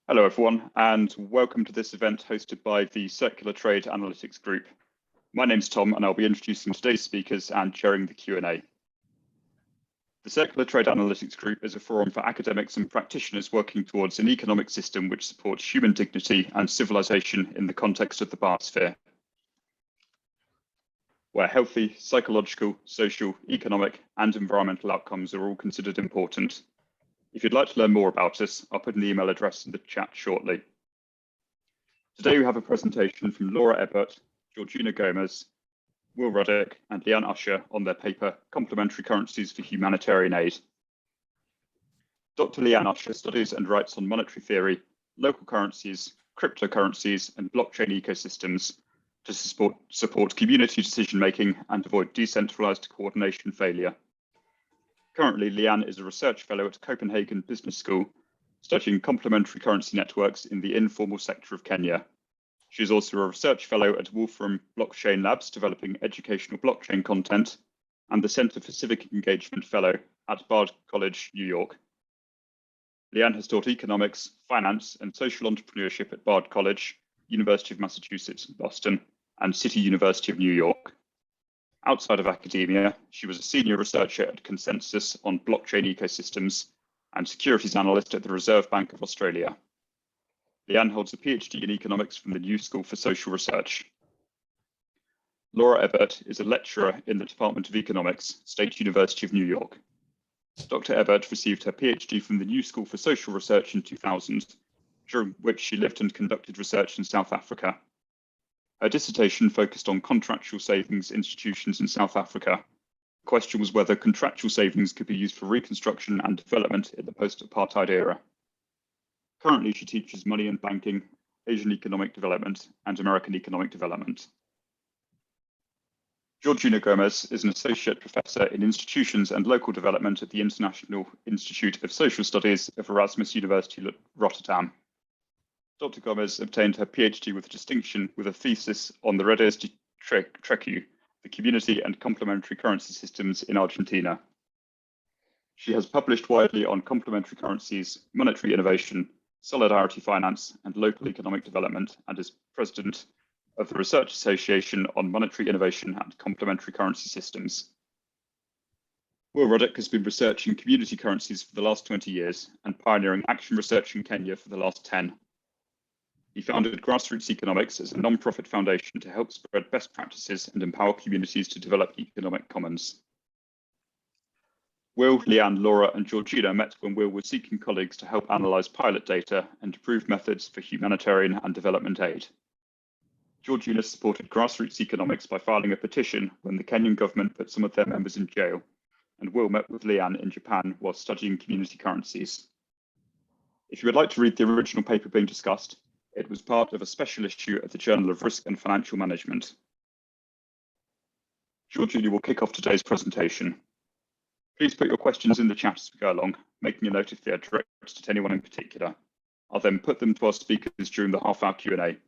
Hello, everyone, and welcome to this event hosted by the Circular Trade Analytics Group. My name's Tom, and I'll be introducing today's speakers and chairing the Q&A. The Circular Trade Analytics Group is a forum for academics and practitioners working towards an economic system which supports human dignity and civilization in the context of the biosphere, where healthy psychological, social, economic, and environmental outcomes are all considered important. If you'd like to learn more about us, I'll put an email address in the chat shortly. Today we have a presentation from Laura Ebert, Georgina Gómez, Will Ruddick, and Leanne Ussher on their paper, Complementary Currencies for Humanitarian Aid. Dr. Leanne Ussher studies and writes on monetary theory, local currencies, cryptocurrencies, and blockchain ecosystems to support community decision-making and avoid decentralized coordination failure. Currently, Leanne is a research fellow at Copenhagen Business School, studying complementary currency networks in the informal sector of Kenya. She is also a research fellow at Wolfram Blockchain Labs, developing educational blockchain content, and the Center for Civic Engagement Fellow at Bard College, New York. Leanne has taught economics, finance, and social entrepreneurship at Bard College, University of Massachusetts in Boston, and City University of New York. Outside of academia, she was a senior researcher at Consensus on blockchain ecosystems and securities analyst at the Reserve Bank of Australia. Leanne holds a PhD in economics from the New School for Social Research. Laura Ebert is a lecturer in the Department of Economics, State University of New York. Dr. Ebert received her PhD from the New School for Social Research in 2000, during which she lived and conducted research in South Africa. Her dissertation focused on contractual savings institutions in South Africa. The question was whether contractual savings could be used for reconstruction and development in the post-apartheid era. Currently, she teaches money and banking, Asian economic development, and American economic development. Georgina Gómez is an associate professor in institutions and local development at the International Institute of Social Studies of Erasmus University Rotterdam. Dr. Gómez obtained her PhD with distinction with a thesis on the redes de trecu, the community and complementary currency systems in Argentina. She has published widely on complementary currencies, monetary innovation, solidarity finance, and local economic development, and is president of the Research Association on Monetary Innovation and Complementary Currency Systems. Will Ruddick has been researching community currencies for the last 20 years and pioneering action research in Kenya for the last 10. He founded Grassroots Economics as a non-profit foundation to help spread best practices and empower communities to develop economic commons. Will, Leanne, Laura, and Georgina met when Will was seeking colleagues to help analyse pilot data and improve methods for humanitarian and development aid. Georgina supported Grassroots Economics by filing a petition when the Kenyan government put some of their members in jail, and Will met with Leanne in Japan while studying community currencies. If you would like to read the original paper being discussed, it was part of a special issue of the Journal of Risk and Financial Management. Georgina will kick off today's presentation. Please put your questions in the chat as we go along, making a note if they are directed to anyone in particular. I'll then put them to our speakers during the half-hour Q&A. I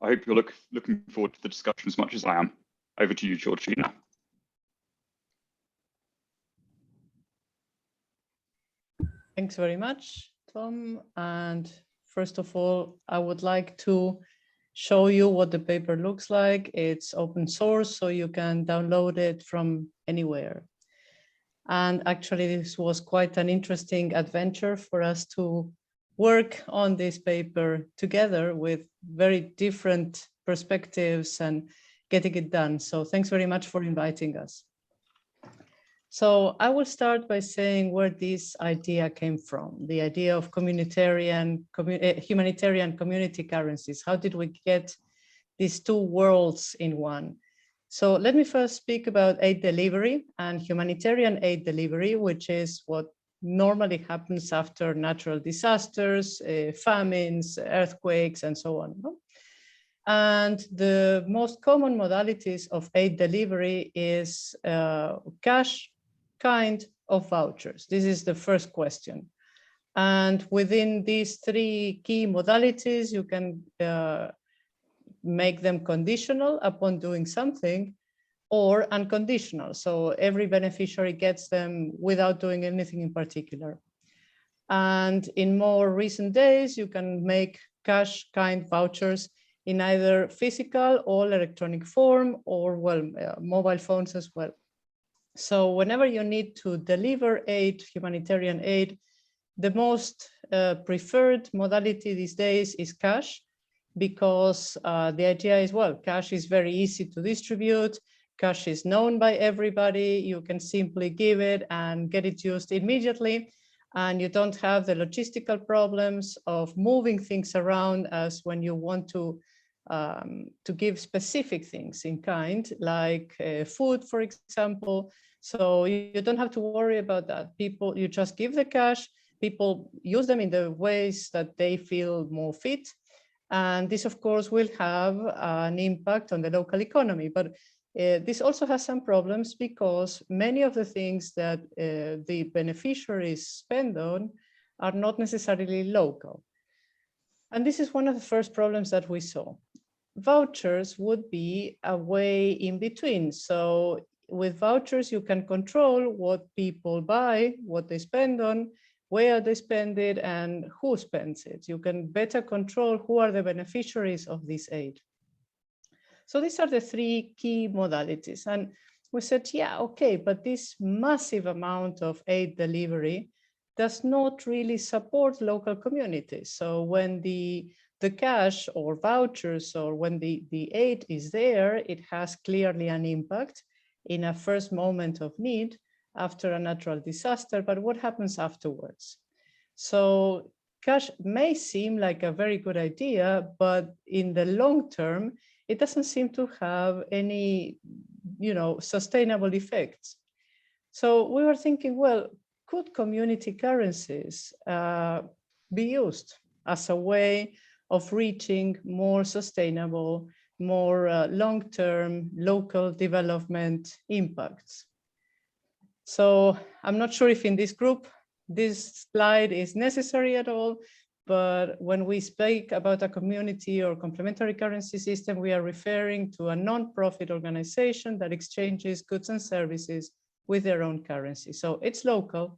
hope you're looking forward to the discussion as much as I am. Over to you, Georgina. Thanks very much, Tom. And first of all, I would like to show you what the paper looks like. It's open source, so you can download it from anywhere. And actually, this was quite an interesting adventure for us to work on this paper together with very different perspectives and getting it done. So thanks very much for inviting us. So I will start by saying where this idea came from, the idea of humanitarian community currencies. How did we get these two worlds in one? So let me first speak about aid delivery and humanitarian aid delivery, which is what normally happens after natural disasters, famines, earthquakes, and so on. And the most common modalities of aid delivery is cash, kind of vouchers. This is the first question. And within these three key modalities, you can make them conditional upon doing something or unconditional. So every beneficiary gets them without doing anything in particular. And in more recent days, you can make cash kind vouchers in either physical or electronic form, or well, mobile phones as well. So whenever you need to deliver aid, humanitarian aid, the most preferred modality these days is cash, because the idea is, well, cash is very easy to distribute. Cash is known by everybody. You can simply give it and get it used immediately. And you don't have the logistical problems of moving things around as when you want to give specific things in kind, like food, for example. So you don't have to worry about that. People, you just give the cash, people use them in the ways that they feel more fit. And this, of course, will have an impact on the local economy. But this also has some problems, because many of the things that the beneficiaries spend on are not necessarily local. And this is one of the first problems that we saw. Vouchers would be a way in between. So with vouchers, you can control what people buy, what they spend on, where they spend it, and who spends it. You can better control who are the beneficiaries of this aid. So these are the three key modalities. And we said, yeah, okay, but this massive amount of aid delivery does not really support local communities. So when the cash or vouchers, or when the aid is there, it has clearly an impact in a first moment of need after a natural disaster, but what happens afterwards? So cash may seem like a very good idea, but in the long term, it doesn't seem to have any, sustainable effects. So we were thinking, well, could community currencies be used as a way of reaching more sustainable, more long-term local development impacts? So I'm not sure if in this group, this slide is necessary at all, but when we speak about a community or complementary currency system, we are referring to a non-profit organization that exchanges goods and services with their own currency. So it's local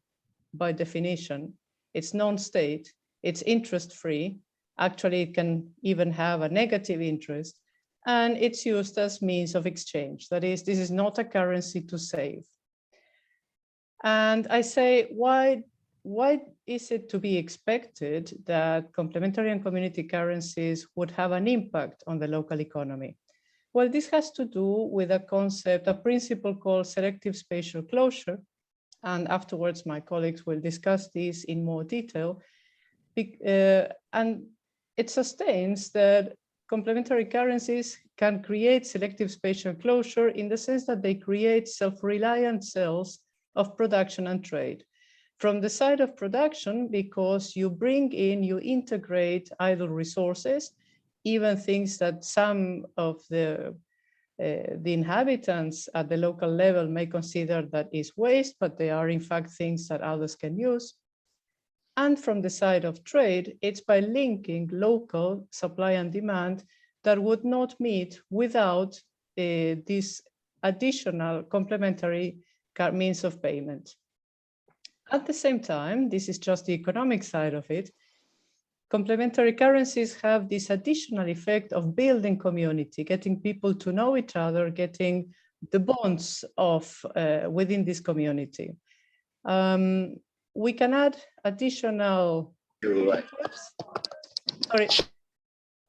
by definition, it's non-state, it's interest-free. Actually, it can even have a negative interest, and it's used as means of exchange. That is, this is not a currency to save. And I say, why is it to be expected that complementary and community currencies would have an impact on the local economy? Well, this has to do with a concept, a principle called selective spatial closure. And afterwards, my colleagues will discuss this in more detail. And it sustains that complementary currencies can create selective spatial closure in the sense that they create self-reliant cells of production and trade. From the side of production, because you bring in, you integrate idle resources, even things that some of the inhabitants at the local level may consider that is waste, but they are in fact things that others can use. And from the side of trade, it's by linking local supply and demand that would not meet without this additional complementary means of payment. At the same time, this is just the economic side of it, complementary currencies have this additional effect of building community, getting people to know each other, getting the bonds of within this community. We can add additional features,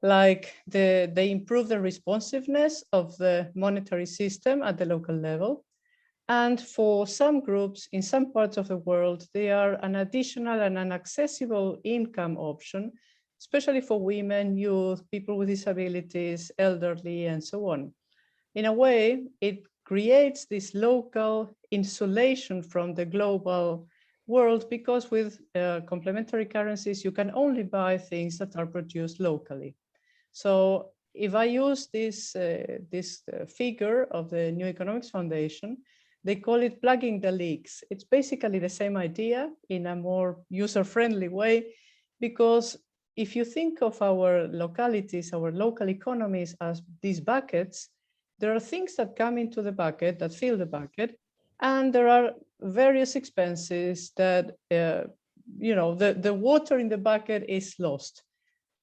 like they improve the responsiveness of the monetary system at the local level. And for some groups in some parts of the world, they are an additional and an accessible income option, especially for women, youth, people with disabilities, elderly, and so on. In a way, it creates this local insulation from the global world, because with complementary currencies, you can only buy things that are produced locally. So if I use this figure of the New Economics Foundation, they call it plugging the leaks. It's basically the same idea in a more user-friendly way, because if you think of our localities, our local economies as these buckets, there are things that come into the bucket, that fill the bucket, and there are various expenses that the water in the bucket is lost.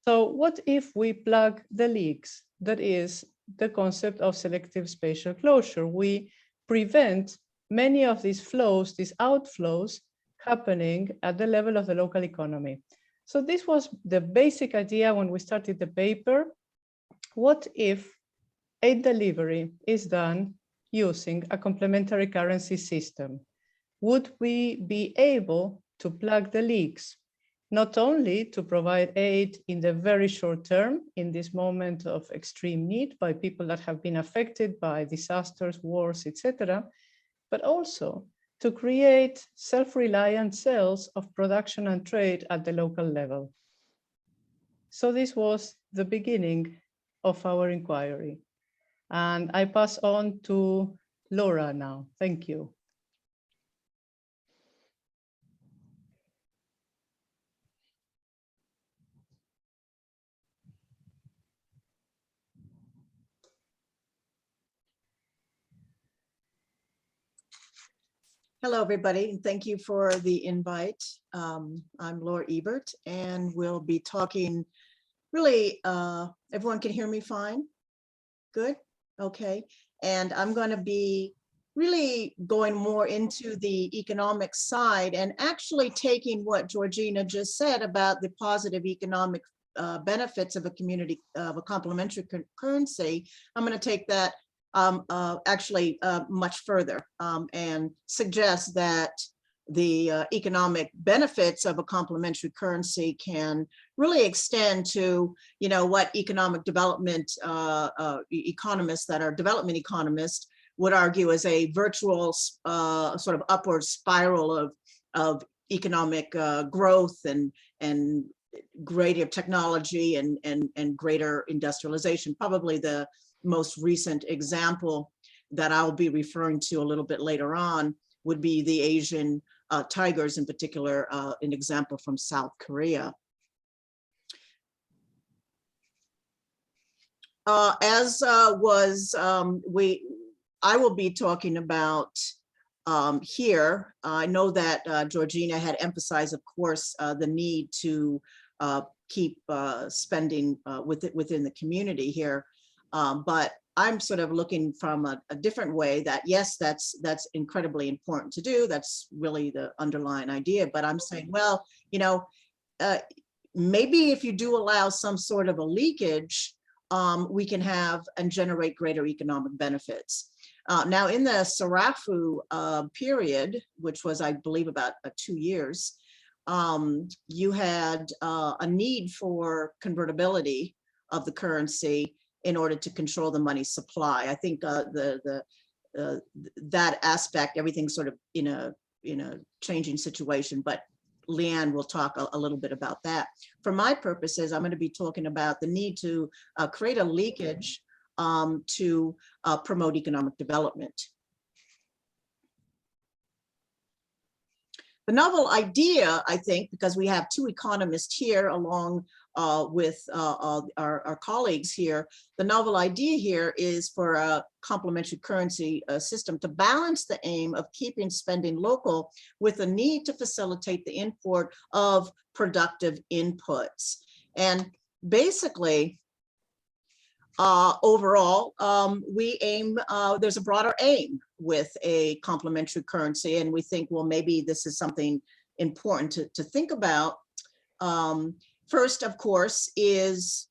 So what if we plug the leaks? That is the concept of selective spatial closure. We prevent many of these flows, these outflows, happening at the level of the local economy. So this was the basic idea when we started the paper. What if aid delivery is done using a complementary currency system? Would we be able to plug the leaks, not only to provide aid in the very short term, in this moment of extreme need by people that have been affected by disasters, wars, etc., but also to create self-reliant cells of production and trade at the local level. So this was the beginning of our inquiry. And I pass on to Laura now. Thank you. Hello, everybody, and thank you for the invite. I'm Laura Ebert, and we'll be talking really, everyone can hear me fine? Good, okay. And I'm going to be really going more into the economic side and actually taking what Georgina just said about the positive economic benefits of a community, of a complementary currency. I'm going to take that much further and suggest that the economic benefits of a complementary currency can really extend to, what economic development economists that are development economists would argue as a virtual sort of upward spiral of economic growth and greater technology and greater industrialization. Probably the most recent example that I'll be referring to a little bit later on would be the Asian tigers, in particular, an example from South Korea. I will be talking about here. I know that Georgina had emphasized, of course, the need to keep spending within the community here. But I'm sort of looking from a different way that, yes, that's incredibly important to do. That's really the underlying idea. But I'm saying, well, maybe if you do allow some sort of a leakage, we can have and generate greater economic benefits. Now, in the Sarafu period, which was, I believe, about 2 years, you had a need for convertibility of the currency in order to control the money supply. I think that aspect, everything's sort of in a changing situation, but Leanne will talk a little bit about that. For my purposes, I'm going to be talking about the need to create a leakage to promote economic development. The novel idea, I think, because we have two economists here along with our colleagues here, the novel idea here is for a complementary currency system to balance the aim of keeping spending local with the need to facilitate the import of productive inputs. And basically, overall, we aim, there's a broader aim with a complementary currency, and we think, well, maybe this is something important to think about. First, of course, is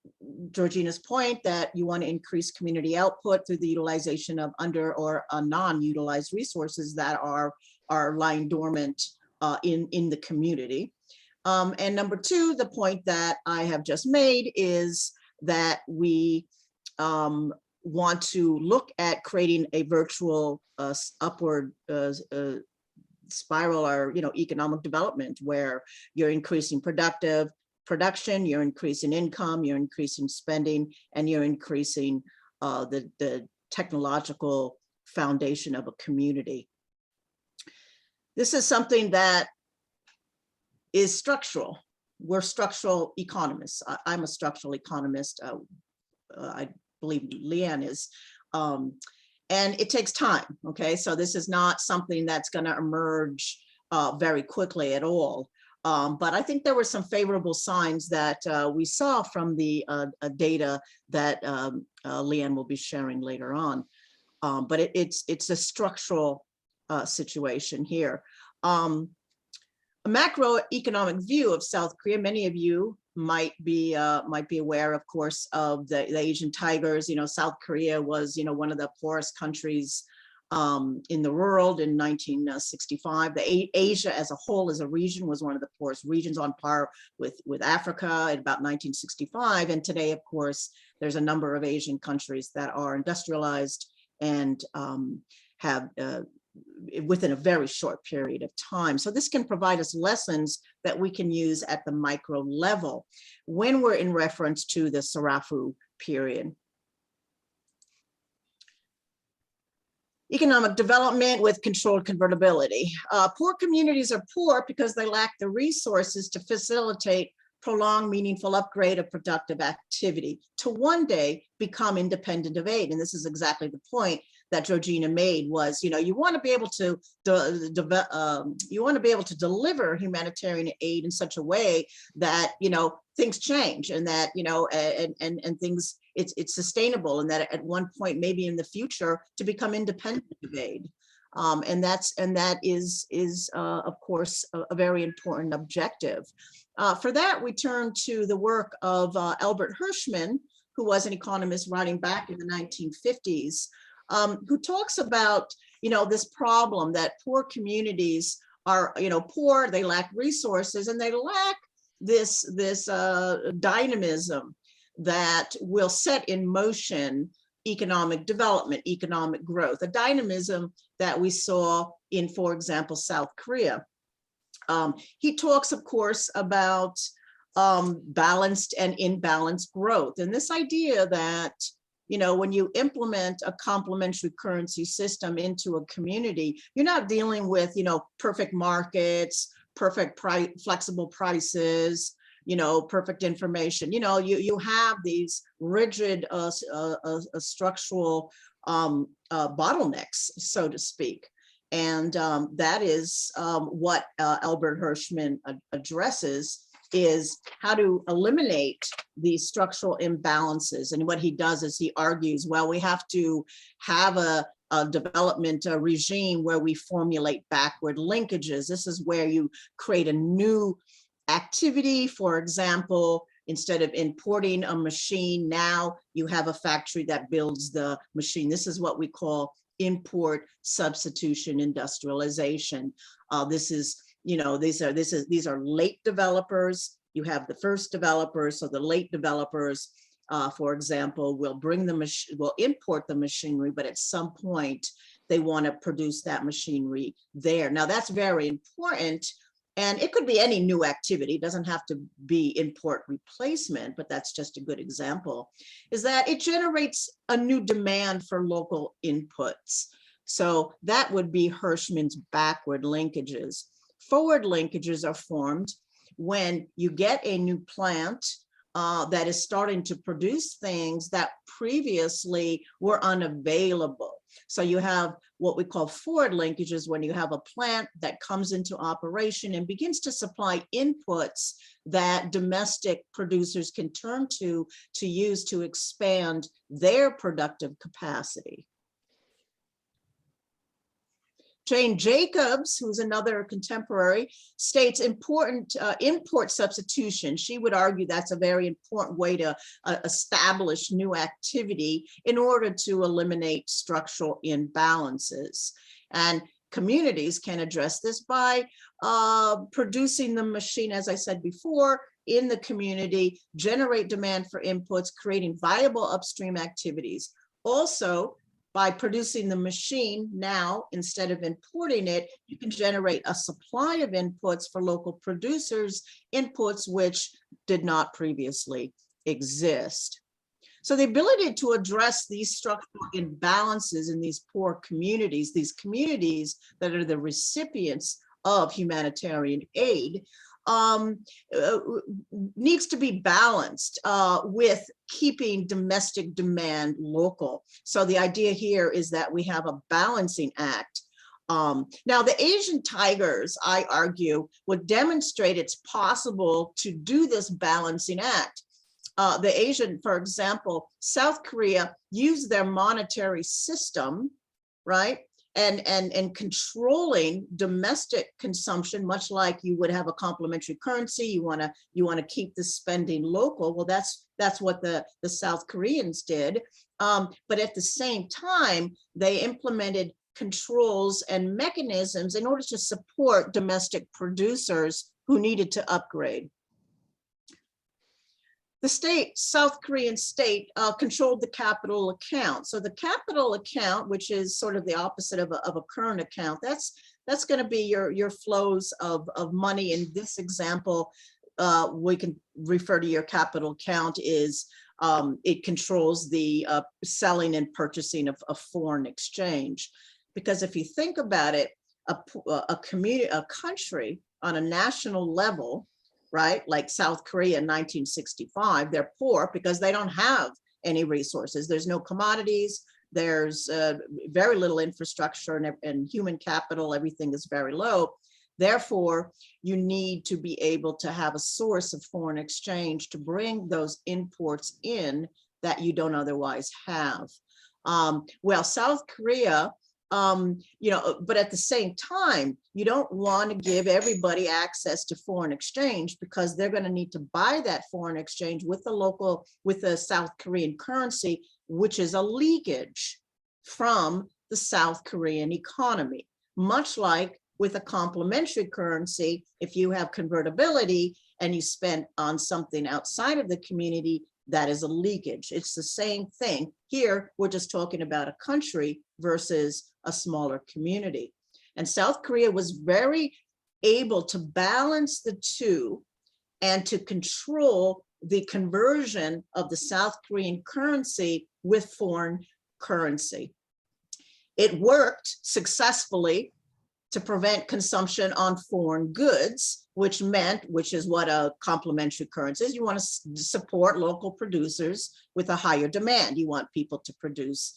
Georgina's point that you want to increase community output through the utilization of under or non-utilized resources that are lying dormant in the community. And number two, the point that I have just made is that we want to look at creating a virtual upward spiral or economic development where you're increasing production, you're increasing income, you're increasing spending, and you're increasing the technological foundation of a community. This is something that is structural. We're structural economists. I'm a structural economist. I believe Leanne is. And it takes time, okay? So this is not something that's gonna emerge very quickly at all. But I think there were some favorable signs that we saw from the data that Leanne will be sharing later on. But it's a structural situation here. A macroeconomic view of South Korea. Many of you might be aware, of course, of the Asian tigers. You know, South Korea was, you know, one of the poorest countries in the world in 1965. Asia as a whole, as a region, was one of the poorest regions, on par with Africa in about 1965. And today, of course, there's a number of Asian countries that are industrialized and have within a very short period of time. So this can provide us lessons that we can use at the micro level when we're in reference to the Sarafu period. Economic development with controlled convertibility. Poor communities are poor because they lack the resources to facilitate prolonged, meaningful upgrade of productive activity to one day become independent of aid. And this is exactly the point that Georgina made, was, you know, you want to be able to deliver humanitarian aid in such a way that, you know, things change, and that, you know, and things, it's sustainable, and that at one point, maybe in the future, to become independent of aid. And that is of course a very important objective. For that, we turn to the work of Albert Hirschman, who was an economist writing back in the 1950s, who talks about, you know, this problem that poor communities are, you know, poor, they lack resources, and they lack this dynamism that will set in motion economic development, economic growth, a dynamism that we saw in, for example, South Korea. He talks, of course, about balanced and imbalanced growth, and this idea that, you know, when you implement a complementary currency system into a community, you're not dealing with, you know, perfect markets, perfect flexible prices, you know, perfect information. You know, you have these rigid structural bottlenecks, so to speak. And that is what Albert Hirschman addresses, is how to eliminate these structural imbalances. And what he does is he argues, well, we have to have a development regime where we formulate backward linkages. This is where you create a new activity. For example, instead of importing a machine, now you have a factory that builds the machine. This is what we call import substitution industrialization. This is, you know, these are late developers. You have the first developers, so the late developers, for example, will import the machinery, but at some point they want to produce that machinery there. Now that's very important, and it could be any new activity. It doesn't have to be import replacement, but that's just a good example, is that it generates a new demand for local inputs. So that would be Hirschman's backward linkages. Forward linkages are formed when you get a new plant that is starting to produce things that previously were unavailable. So you have what we call forward linkages when you have a plant that comes into operation and begins to supply inputs that domestic producers can turn to use to expand their productive capacity. Jane Jacobs, who's another contemporary, states important import substitution. She would argue that's a very important way to establish new activity in order to eliminate structural imbalances. And communities can address this by producing the machine, as I said before, in the community, generate demand for inputs, creating viable upstream activities. Also, by producing the machine now, instead of importing it, you can generate a supply of inputs for local producers, inputs which did not previously exist. So the ability to address these structural imbalances in these poor communities, these communities that are the recipients of humanitarian aid, needs to be balanced with keeping domestic demand local. So the idea here is that we have a balancing act Now, the Asian tigers, I argue, would demonstrate it's possible to do this balancing act. The Asian, for example, South Korea used their monetary system, right? And controlling domestic consumption, much like you would have a complementary currency. You want to keep the spending local. Well, that's what the South Koreans did. But at the same time, they implemented controls and mechanisms in order to support domestic producers who needed to upgrade. The South Korean state, controlled the capital account. So the capital account, which is sort of the opposite of a current account, that's going to be your flows of money. In this example, we can refer to your capital account is it controls the selling and purchasing of foreign exchange. Because if you think about it, a country on a national level, right, like South Korea in 1965, they're poor because they don't have any resources. There's no commodities, there's very little infrastructure and human capital, everything is very low. Therefore, you need to be able to have a source of foreign exchange to bring those imports in that you don't otherwise have. Well, South Korea, but at the same time, you don't want to give everybody access to foreign exchange because they're going to need to buy that foreign exchange with the South Korean currency, which is a leakage from the South Korean economy. Much like with a complementary currency, if you have convertibility and you spend on something outside of the community, that is a leakage. It's the same thing. Here, we're just talking about a country versus a smaller community. And South Korea was very able to balance the two and to control the conversion of the South Korean currency with foreign currency. It worked successfully to prevent consumption on foreign goods, which is what a complementary currency is. You want to support local producers with a higher demand. You want people to produce,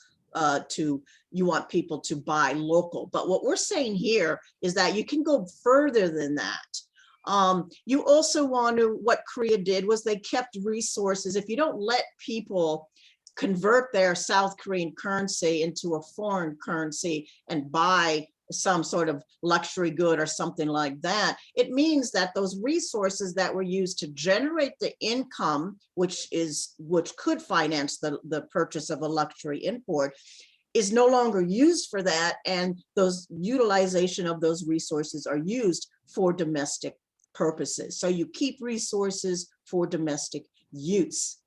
you want people to buy local. But what we're saying here is that you can go further than that. You also want to, what Korea did was they kept resources. If you don't let people convert their South Korean currency into a foreign currency and buy some sort of luxury good or something like that, it means that those resources that were used to generate the income, which could finance the purchase of a luxury import, is no longer used for that, and those utilization of those resources are used for domestic purposes. So you keep resources for domestic use.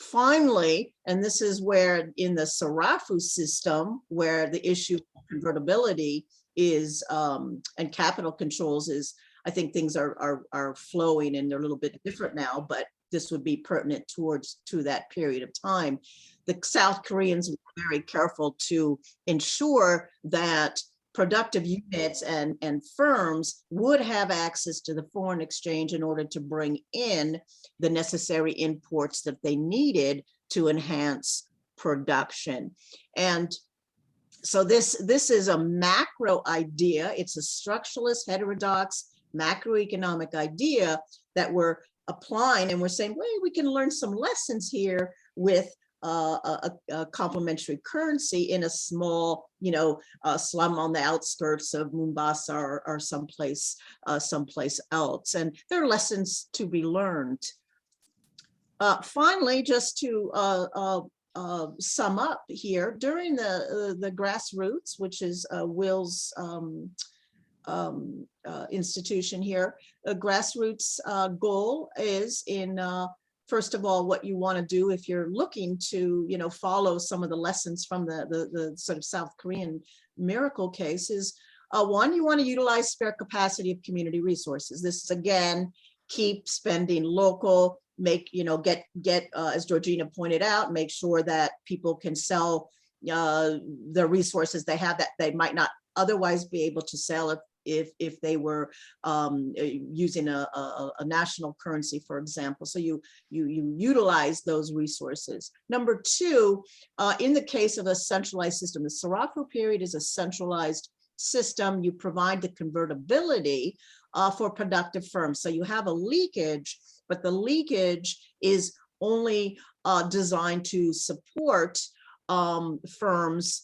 Finally, and this is where in the Sarafu system, where the issue of convertibility is and capital controls is, I think things are flowing and they're a little bit different now, but this would be pertinent to that period of time. The South Koreans were very careful to ensure that productive units and firms would have access to the foreign exchange in order to bring in the necessary imports that they needed to enhance production. And so this is a macro idea. It's a structuralist, heterodox, macroeconomic idea that we're applying, and we're saying, well, we can learn some lessons here with a complementary currency in a small, slum on the outskirts of Mombasa or someplace else. And there are lessons to be learned. Finally, just to sum up here, during the grassroots, which is Will's institution here, a grassroots goal is in first of all, what you want to do if you're looking to, follow some of the lessons from the sort of South Korean miracle case is, one, you want to utilize spare capacity of community resources. This is, again, keep spending local, make, get as Georgina pointed out, make sure that people can sell the resources they have that they might not otherwise be able to sell if they were using a national currency, for example. So you utilize those resources. Number two, in the case of a centralized system, the Sarafu period is a centralized system, you provide the convertibility for productive firms. So you have a leakage, but the leakage is only designed to support firms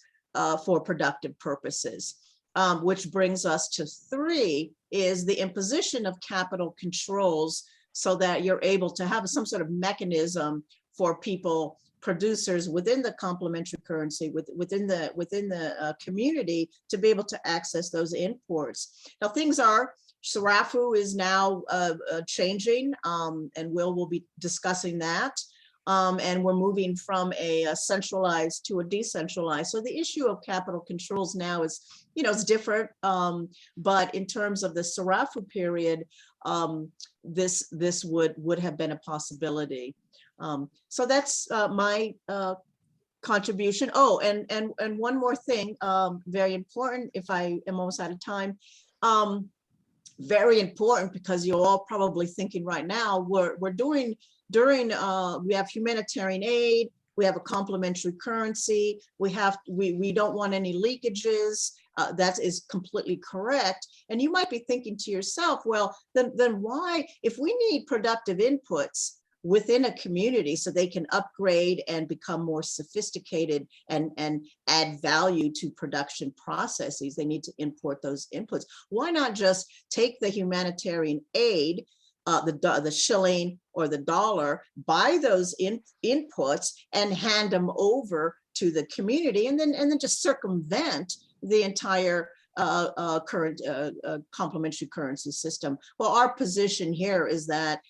for productive purposes. Which brings us to 3, is the imposition of capital controls so that you're able to have some sort of mechanism for people, producers within the complementary currency, within the community, to be able to access those imports. Now things are, Sarafu is now changing, and will be discussing that. And we're moving from a centralized to a decentralized. So the issue of capital controls now is, it's different. But in terms of the Sarafu period, this would have been a possibility. So that's my contribution. Oh, and one more thing, very important, if I am almost out of time. Very important, because you're all probably thinking right now, we're doing during we have humanitarian aid, we have a complementary currency, we don't want any leakages. That is completely correct. And you might be thinking to yourself, well, then why, if we need productive inputs within a community so they can upgrade and become more sophisticated and add value to production processes, they need to import those inputs. Why not just take the humanitarian aid, the shilling or the dollar, buy those inputs and hand them over to the community, and then just circumvent the entire current complementary currency system? Well, our position here is that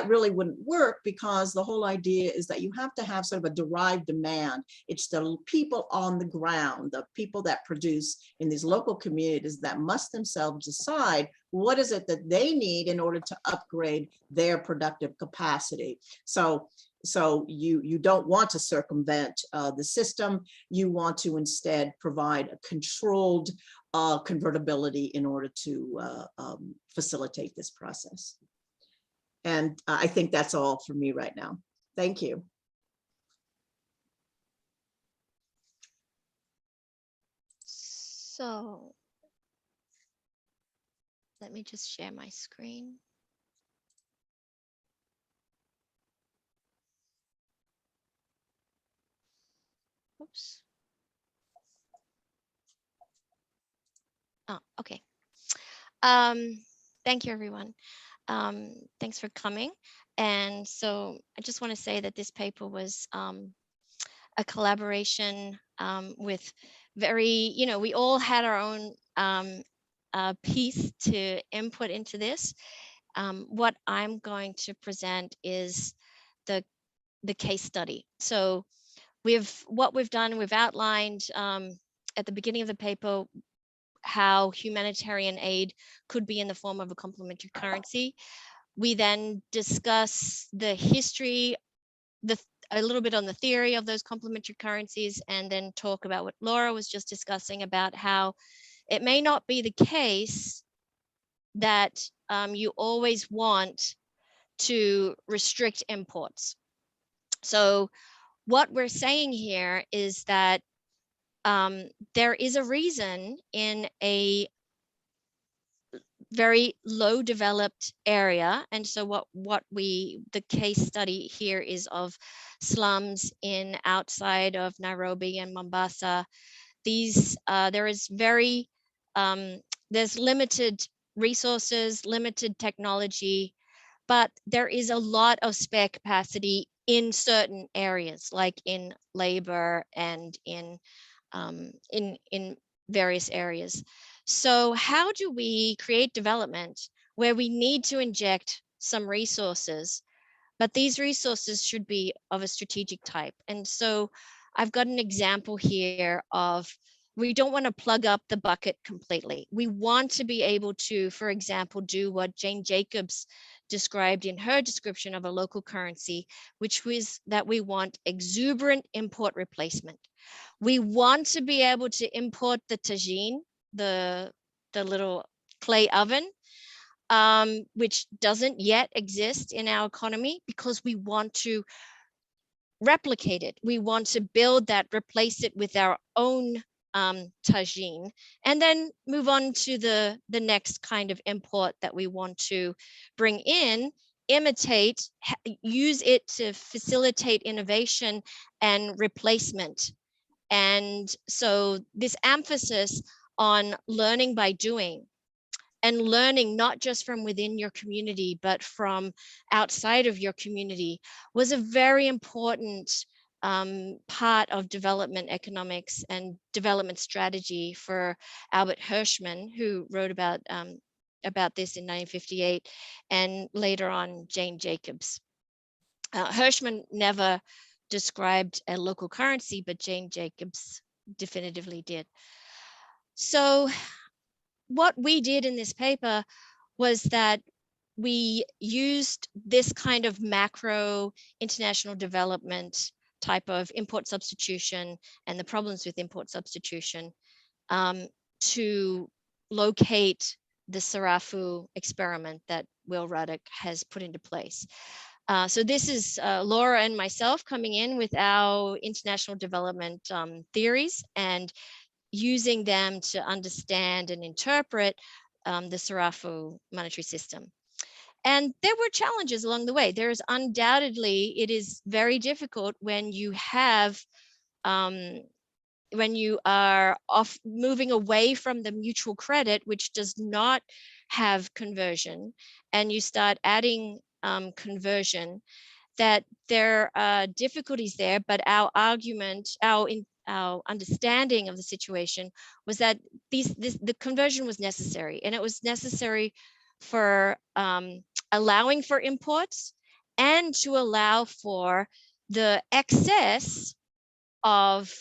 really wouldn't work, because the whole idea is that you have to have sort of a derived demand. It's the people on the ground, the people that produce in these local communities, that must themselves decide what is it that they need in order to upgrade their productive capacity. So you don't want to circumvent the system. You want to instead provide a controlled convertibility in order to facilitate this process. And I think that's all for me right now. Thank you. So let me just share my screen. Oops. Oh, okay. Thank you, everyone. Thanks for coming. And so I just want to say that this paper was a collaboration with very, we all had our own piece to input into this. What I'm going to present is the case study. So what we've done, we've outlined at the beginning of the paper how humanitarian aid could be in the form of a complementary currency. We then discuss the history, a little bit on the theory of those complementary currencies, and then talk about what Laura was just discussing about how it may not be the case that you always want to restrict imports. So what we're saying here is that there is a reason in a very low developed area. And so the case study here is of slums in outside of Nairobi and Mombasa. These there is there's limited resources, limited technology, but there is a lot of spare capacity in certain areas, like in labor and in various areas. So how do we create development where we need to inject some resources, but these resources should be of a strategic type? And so I've got an example here of, we don't want to plug up the bucket completely. We want to be able to, for example, do what Jane Jacobs described in her description of a local currency, which was that we want exuberant import replacement. We want to be able to import the tagine, the little clay oven, which doesn't yet exist in our economy, because we want to replicate it. We want to build that, replace it with our own tagine, and then move on to the next kind of import that we want to bring in, imitate, use it to facilitate innovation and replacement. And so this emphasis on learning by doing, and learning not just from within your community, but from outside of your community, was a very important part of development economics and development strategy for Albert Hirschman, who wrote about this in 1958, and later on Jane Jacobs. Hirschman never described a local currency, but Jane Jacobs definitively did. So what we did in this paper was that we used this kind of macro international development type of import substitution and the problems with import substitution to locate the Sarafu experiment that Will Ruddick has put into place. So this is Laura and myself coming in with our international development theories and using them to understand and interpret the Sarafu monetary system. And there were challenges along the way. There's undoubtedly, it is very difficult when you have, when you are moving away from the mutual credit, which does not have conversion, and you start adding conversion, that there are difficulties there. But our argument, our understanding of the situation was that the conversion was necessary, and it was necessary for allowing for imports and to allow for the excess of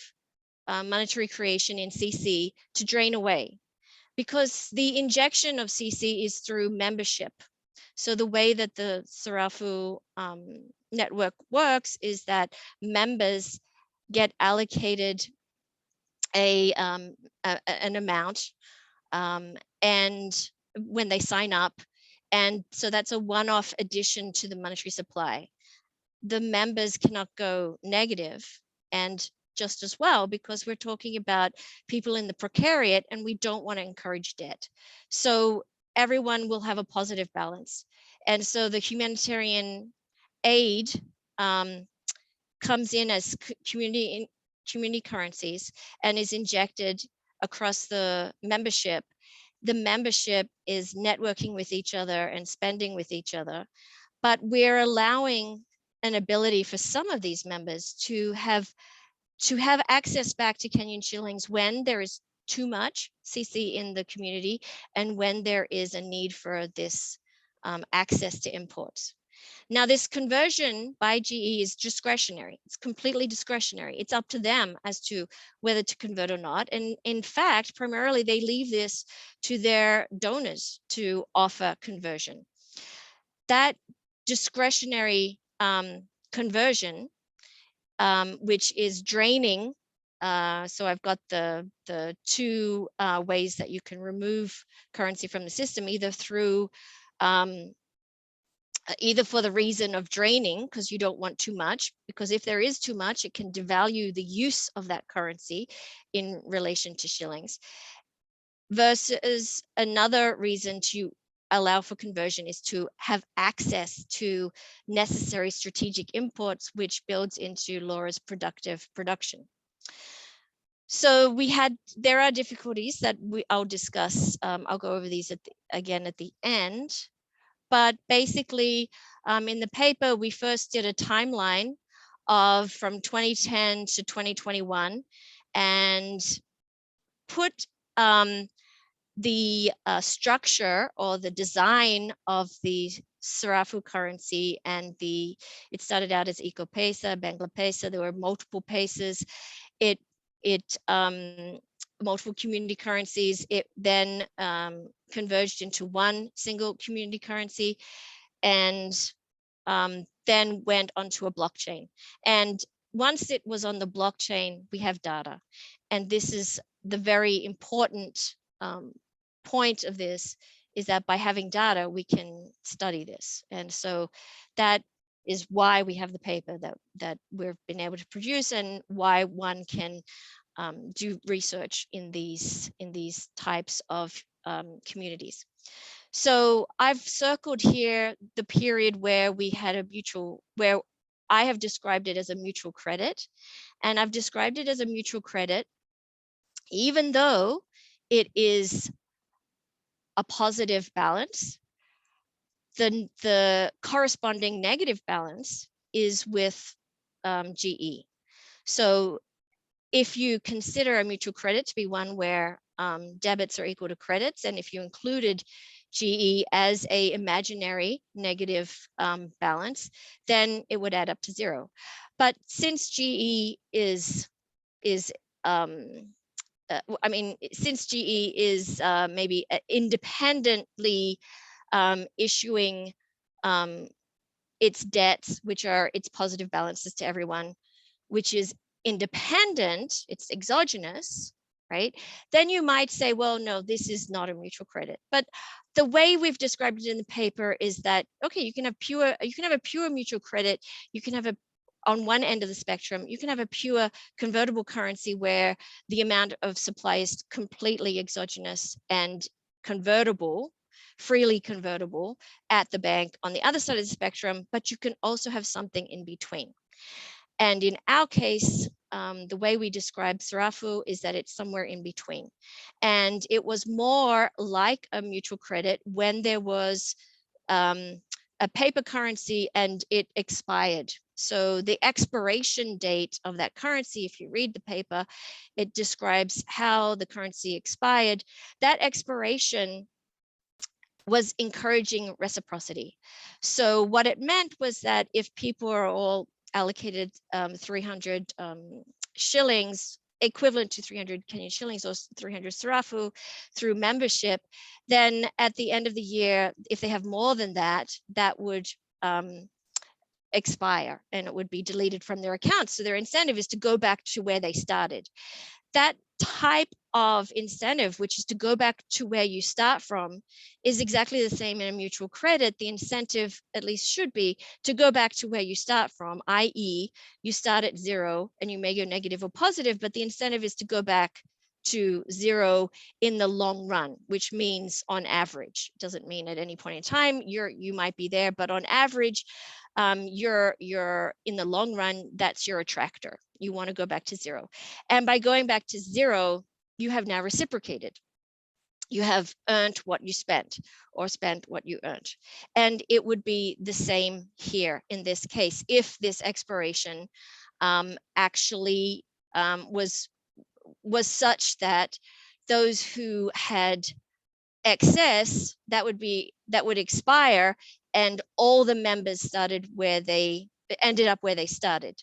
monetary creation in CC to drain away, because the injection of CC is through membership. So the way that the Sarafu network works is that members get allocated an amount and when they sign up, and so that's a one-off addition to the monetary supply. The members cannot go negative, and just as well, because we're talking about people in the precariat and we don't want to encourage debt. So everyone will have a positive balance. And so the humanitarian aid comes in as community currencies and is injected across the membership. The membership is networking with each other and spending with each other, but we're allowing an ability for some of these members to have access back to Kenyan shillings when there is too much CC in the community and when there is a need for this access to imports. Now, this conversion by GE is discretionary. It's completely discretionary. It's up to them as to whether to convert or not. And in fact, primarily, they leave this to their donors to offer conversion. That discretionary conversion, which is draining. So I've got the two ways that you can remove currency from the system, either through either for the reason of draining, because you don't want too much, because if there is too much, it can devalue the use of that currency in relation to shillings. Versus another reason to allow for conversion is to have access to necessary strategic imports, which builds into Laura's productive production. So there are difficulties that I'll discuss. I'll go over these again at the end. But basically, in the paper, we first did a timeline of from 2010 to 2021 and put the structure or the design of the Sarafu currency, and it started out as Eco Pesa, Bangla Pesa. There were multiple pesos. Multiple community currencies. It then converged into one single community currency, and then went onto a blockchain. And once it was on the blockchain, we have data. And this is the very important point of this, is that by having data, we can study this. And so that is why we have the paper that we've been able to produce, and why one can do research in these types of communities. So I've circled here the period where we had a mutual, where I have described it as a mutual credit, and I've described it as a mutual credit, even though it is a positive balance. The corresponding negative balance is with GE. So if you consider a mutual credit to be one where debits are equal to credits, and if you included GE as a imaginary negative balance, then it would add up to 0. But since GE is since GE is maybe independently issuing its debts, which are its positive balances to everyone, which is independent, it's exogenous, right? Then you might say, well, no, this is not a mutual credit. But the way we've described it in the paper is that, okay, you can have a pure mutual credit. You can have on one end of the spectrum, you can have a pure convertible currency where the amount of supply is completely exogenous and convertible, freely convertible at the bank on the other side of the spectrum, but you can also have something in between. And in our case, the way we describe Sarafu is that it's somewhere in between. And it was more like a mutual credit when there was a paper currency and it expired. So the expiration date of that currency, if you read the paper, it describes how the currency expired. That expiration was encouraging reciprocity. So what it meant was that if people are all allocated 300 shillings, equivalent to 300 Kenyan shillings or 300 sarafu through membership, then at the end of the year, if they have more than that, that would expire and it would be deleted from their account. So their incentive is to go back to where they started. That type of incentive, which is to go back to where you start from, is exactly the same in a mutual credit. The incentive, at least should be, to go back to where you start from, i.e. you start at 0 and you may go negative or positive, but the incentive is to go back to 0 in the long run, which means on average. It doesn't mean at any point in time you might be there, but on average, you're in the long run, that's your attractor. You want to go back to 0. And by going back to 0, you have now reciprocated. You have earned what you spent or spent what you earned. And it would be the same here in this case, if this expiration actually was such that those who had excess, that would expire, and all the members ended up where they started.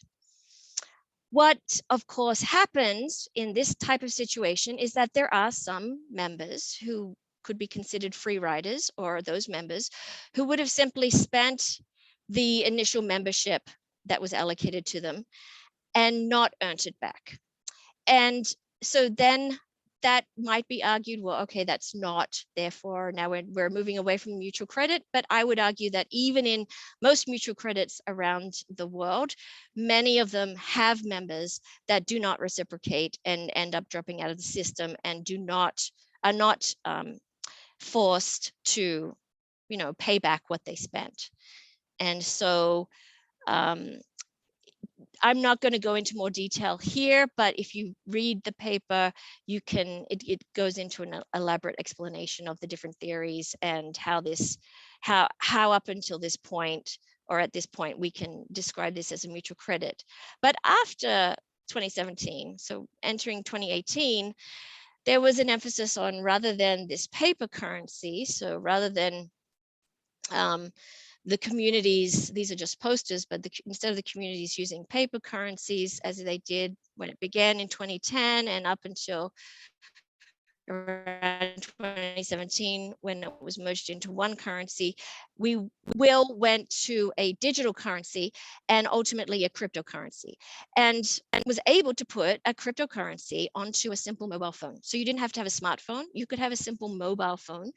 What, of course, happens in this type of situation is that there are some members who could be considered free riders, or those members who would have simply spent the initial membership that was allocated to them and not earned it back. And so then that might be argued, well, okay, that's not, therefore now we're moving away from mutual credit. But I would argue that even in most mutual credits around the world, many of them have members that do not reciprocate and end up dropping out of the system and are not forced to, pay back what they spent. And so I'm not going to go into more detail here, but if you read the paper, it goes into an elaborate explanation of the different theories and how up until this point, or at this point, we can describe this as a mutual credit. But after 2017, so entering 2018, there was an emphasis on, rather than this paper currency, so rather than the communities, these are just posters, but instead of the communities using paper currencies as they did when it began in 2010 and up until around 2017, when it was merged into one currency, we went to a digital currency and ultimately a cryptocurrency, and was able to put a cryptocurrency onto a simple mobile phone. So you didn't have to have a smartphone, you could have a simple mobile phone,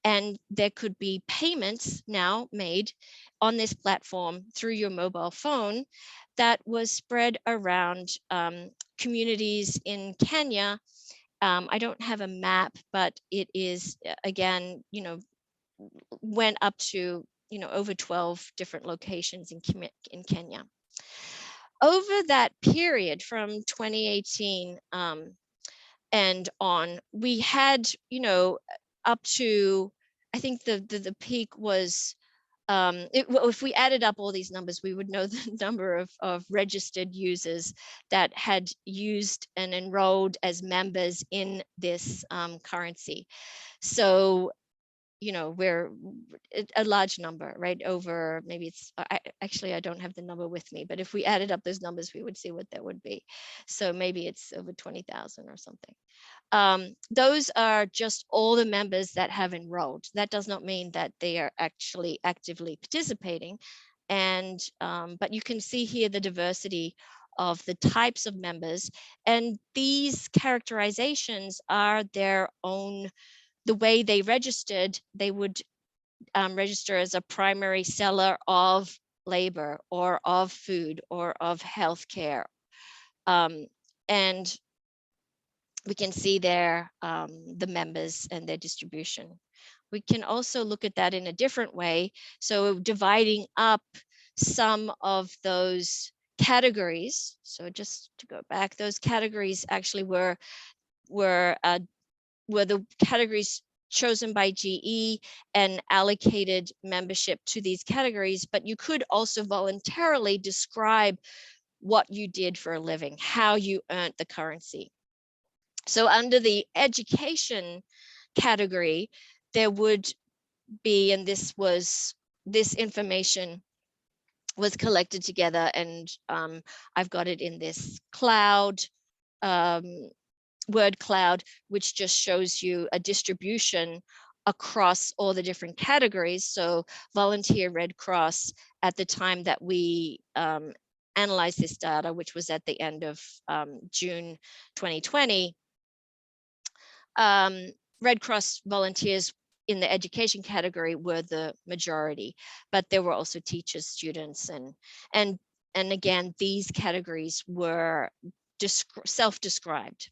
and there could be payments now made on this platform through your mobile phone that was spread around communities in Kenya. I don't have a map, but it is, again, went up to, over 12 different locations in Kenya. Over that period from 2018 and on, we had, up to, I think the peak was, if we added up all these numbers, we would know the number of registered users that had used and enrolled as members in this currency. So, we're a large number, right? Over, maybe it's, actually, I don't have the number with me, but if we added up those numbers, we would see what that would be. So maybe it's over 20,000 or something. Those are just all the members that have enrolled. That does not mean that they are actually actively participating. And, but you can see here the diversity of the types of members, and these characterizations are their own. The way they registered, they would register as a primary seller of labor or of food or of healthcare. And we can see there the members and their distribution. We can also look at that in a different way. So dividing up some of those categories. So just to go back, those categories actually were the categories chosen by GE and allocated membership to these categories, but you could also voluntarily describe what you did for a living, how you earned the currency. So under the education category, there would be, and this information was collected together, and I've got it in this cloud, word cloud, which just shows you a distribution across all the different categories. So volunteer Red Cross, at the time that we analyzed this data, which was at the end of June 2020, Red Cross volunteers in the education category were the majority, but there were also teachers, students, and again, these categories were self-described.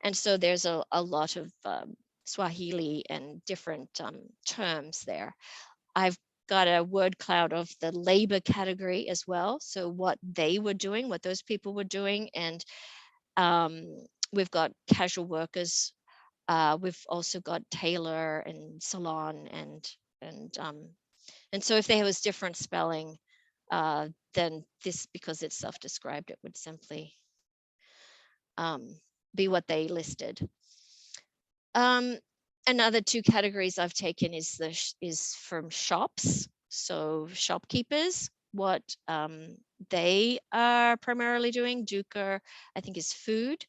And so there's a lot of Swahili and different terms there. I've got a word cloud of the labor category as well. So what they were doing, what those people were doing. And we've got casual workers. We've also got tailor and salon and so if there was different spelling, then this, because it's self-described, it would simply be what they listed. Another two categories I've taken is from shops. So shopkeepers, what they are primarily doing. Duker, I think, is food.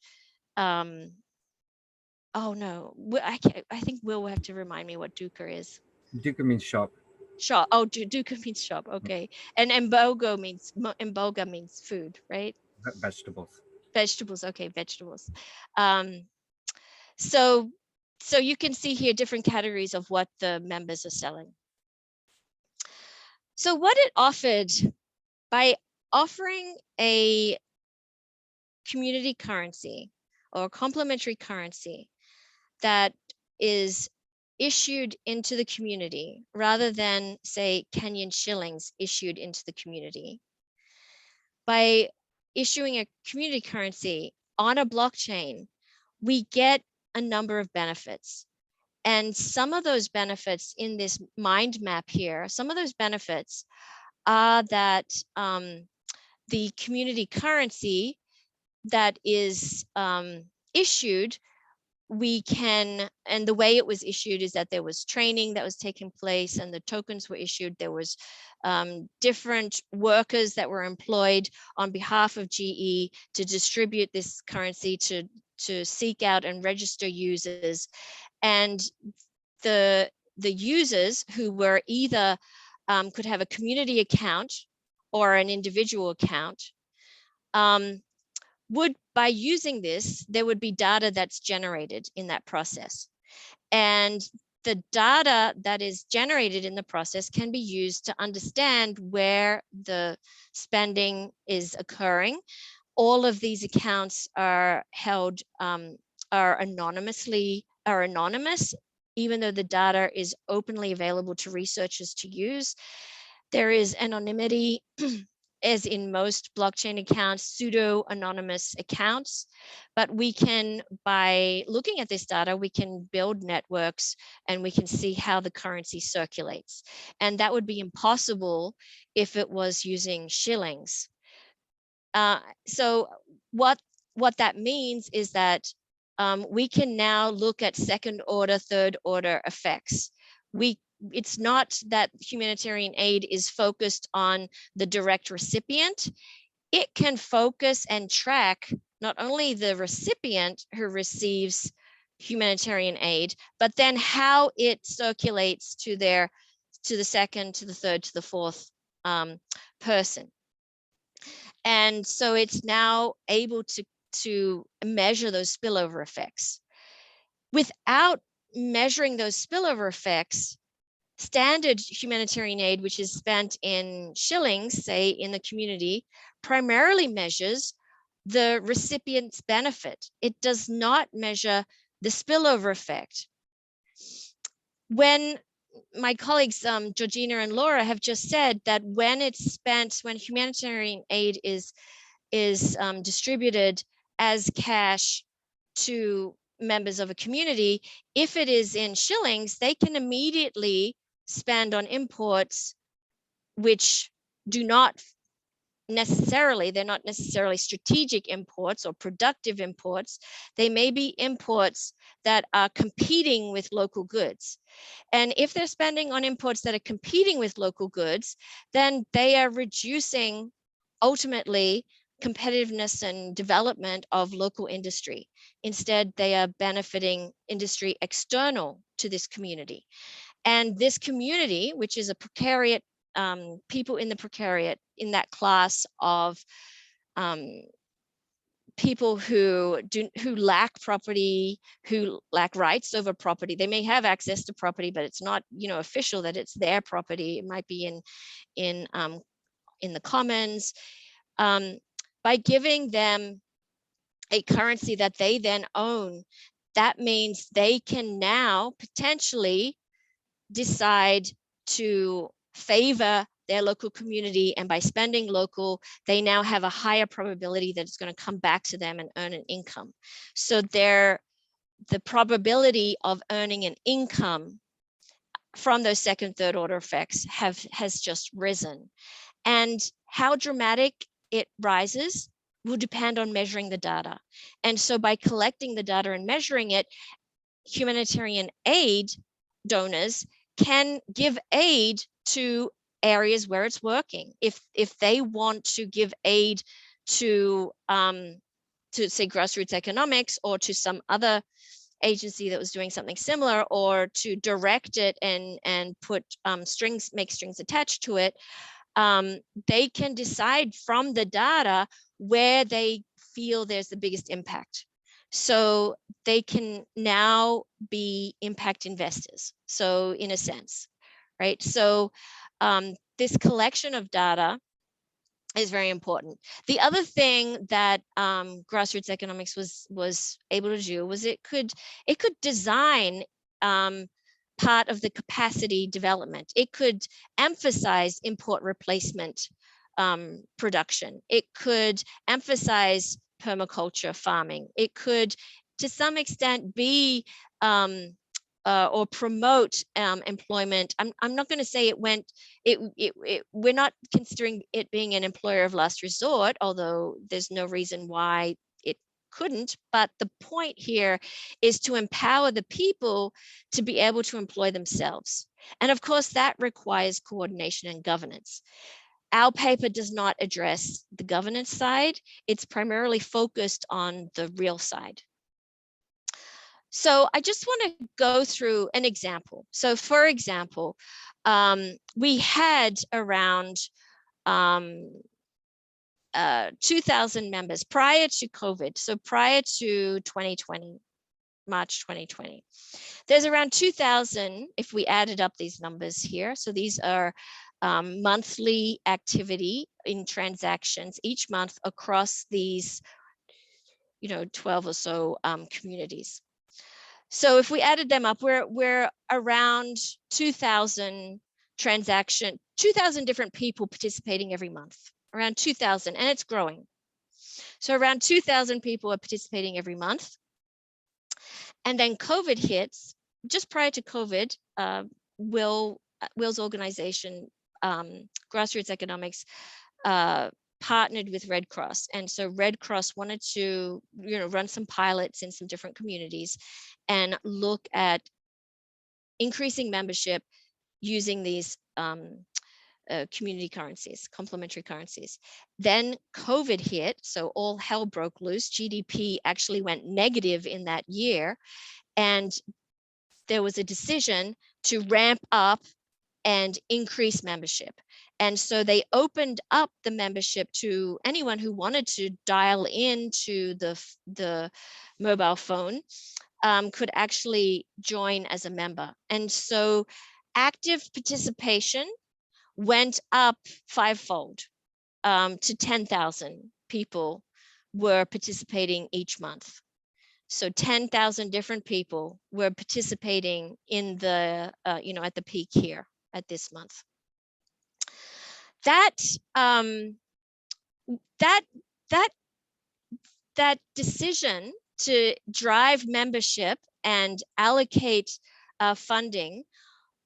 Oh no, I think Will have to remind me what Duker is. Duker means shop. Shop. Oh, Duker means shop. Okay. And Mboga means food, right? Vegetables. Vegetables. Okay, vegetables. So you can see here different categories of what the members are selling. So what it offered, by offering a community currency or complementary currency that is issued into the community rather than, say, Kenyan shillings issued into the community, by issuing a community currency on a blockchain, we get a number of benefits. And some of those benefits in this mind map here, some of those benefits are that the community currency that is issued, we can, and the way it was issued is that there was training that was taking place and the tokens were issued. There was different workers that were employed on behalf of GE to distribute this currency, to seek out and register users. And the users who were either could have a community account or an individual account, would, by using this, there would be data that's generated in that process. And the data that is generated in the process can be used to understand where the spending is occurring, all of these accounts are held, are anonymous, even though the data is openly available to researchers to use. There is anonymity, as in most blockchain accounts, pseudo-anonymous accounts, but we can, by looking at this data, we can build networks and we can see how the currency circulates. And that would be impossible if it was using shillings. So what that means is that we can now look at second order, third order effects. It's not that humanitarian aid is focused on the direct recipient. It can focus and track not only the recipient who receives humanitarian aid, but then how it circulates to the second, to the third, to the fourth person. And so it's now able to measure those spillover effects. Without measuring those spillover effects, standard humanitarian aid, which is spent in shillings, say in the community, primarily measures the recipient's benefit. It does not measure the spillover effect. When my colleagues, Georgina and Laura, have just said that when it's spent, when humanitarian aid is distributed as cash to members of a community, if it is in shillings, they can immediately spend on imports which do not necessarily, they're not necessarily strategic imports or productive imports. They may be imports that are competing with local goods. And if they're spending on imports that are competing with local goods, then they are reducing ultimately competitiveness and development of local industry. Instead, they are benefiting industry external to this community. And this community, which is a precariat, people in the precariat, in that class of people who lack property, who lack rights over property. They may have access to property, but it's not, official that it's their property. It might be in the commons. By giving them a currency that they then own, that means they can now potentially decide to favor their local community, and by spending local, they now have a higher probability that it's going to come back to them and earn an income. So the probability of earning an income from those second, third order effects has just risen. And how dramatic it rises will depend on measuring the data. And so by collecting the data and measuring it, humanitarian aid donors can give aid to areas where it's working. If they want to give aid to say Grassroots Economics or to some other agency that was doing something similar, or to direct it and put make strings attached to it, they can decide from the data where they feel there's the biggest impact. So they can now be impact investors. So in a sense, right? So this collection of data is very important. The other thing that Grassroots Economics was able to do was it could design part of the capacity development. It could emphasize import replacement production. It could emphasize permaculture farming. It could, to some extent, be or promote employment. I'm not going to say we're not considering it being an employer of last resort, although there's no reason why it couldn't. But the point here is to empower the people to be able to employ themselves. And of course, that requires coordination and governance. Our paper does not address the governance side. It's primarily focused on the real side. So I just want to go through an example. So for example, we had around 2,000 members prior to COVID, so prior to 2020. March 2020. There's around 2,000 if we added up these numbers here. So these are monthly activity in transactions each month across these, 12 or so communities. So if we added them up, we're around 2,000 2,000 different people participating every month, around 2,000, and it's growing. So around 2,000 people are participating every month. And then COVID hits. Just prior to COVID, Will's organization, Grassroots Economics, partnered with Red Cross. And so Red Cross wanted to, run some pilots in some different communities and look at increasing membership using these community currencies, complementary currencies. Then COVID hit, so all hell broke loose. GDP actually went negative in that year, and there was a decision to ramp up and increase membership. And so they opened up the membership to anyone who wanted to dial into the mobile phone, could actually join as a member. And so active participation went up fivefold, to 10,000 people were participating each month. So 10,000 different people were participating in the, at the peak here at this month. That decision to drive membership and allocate funding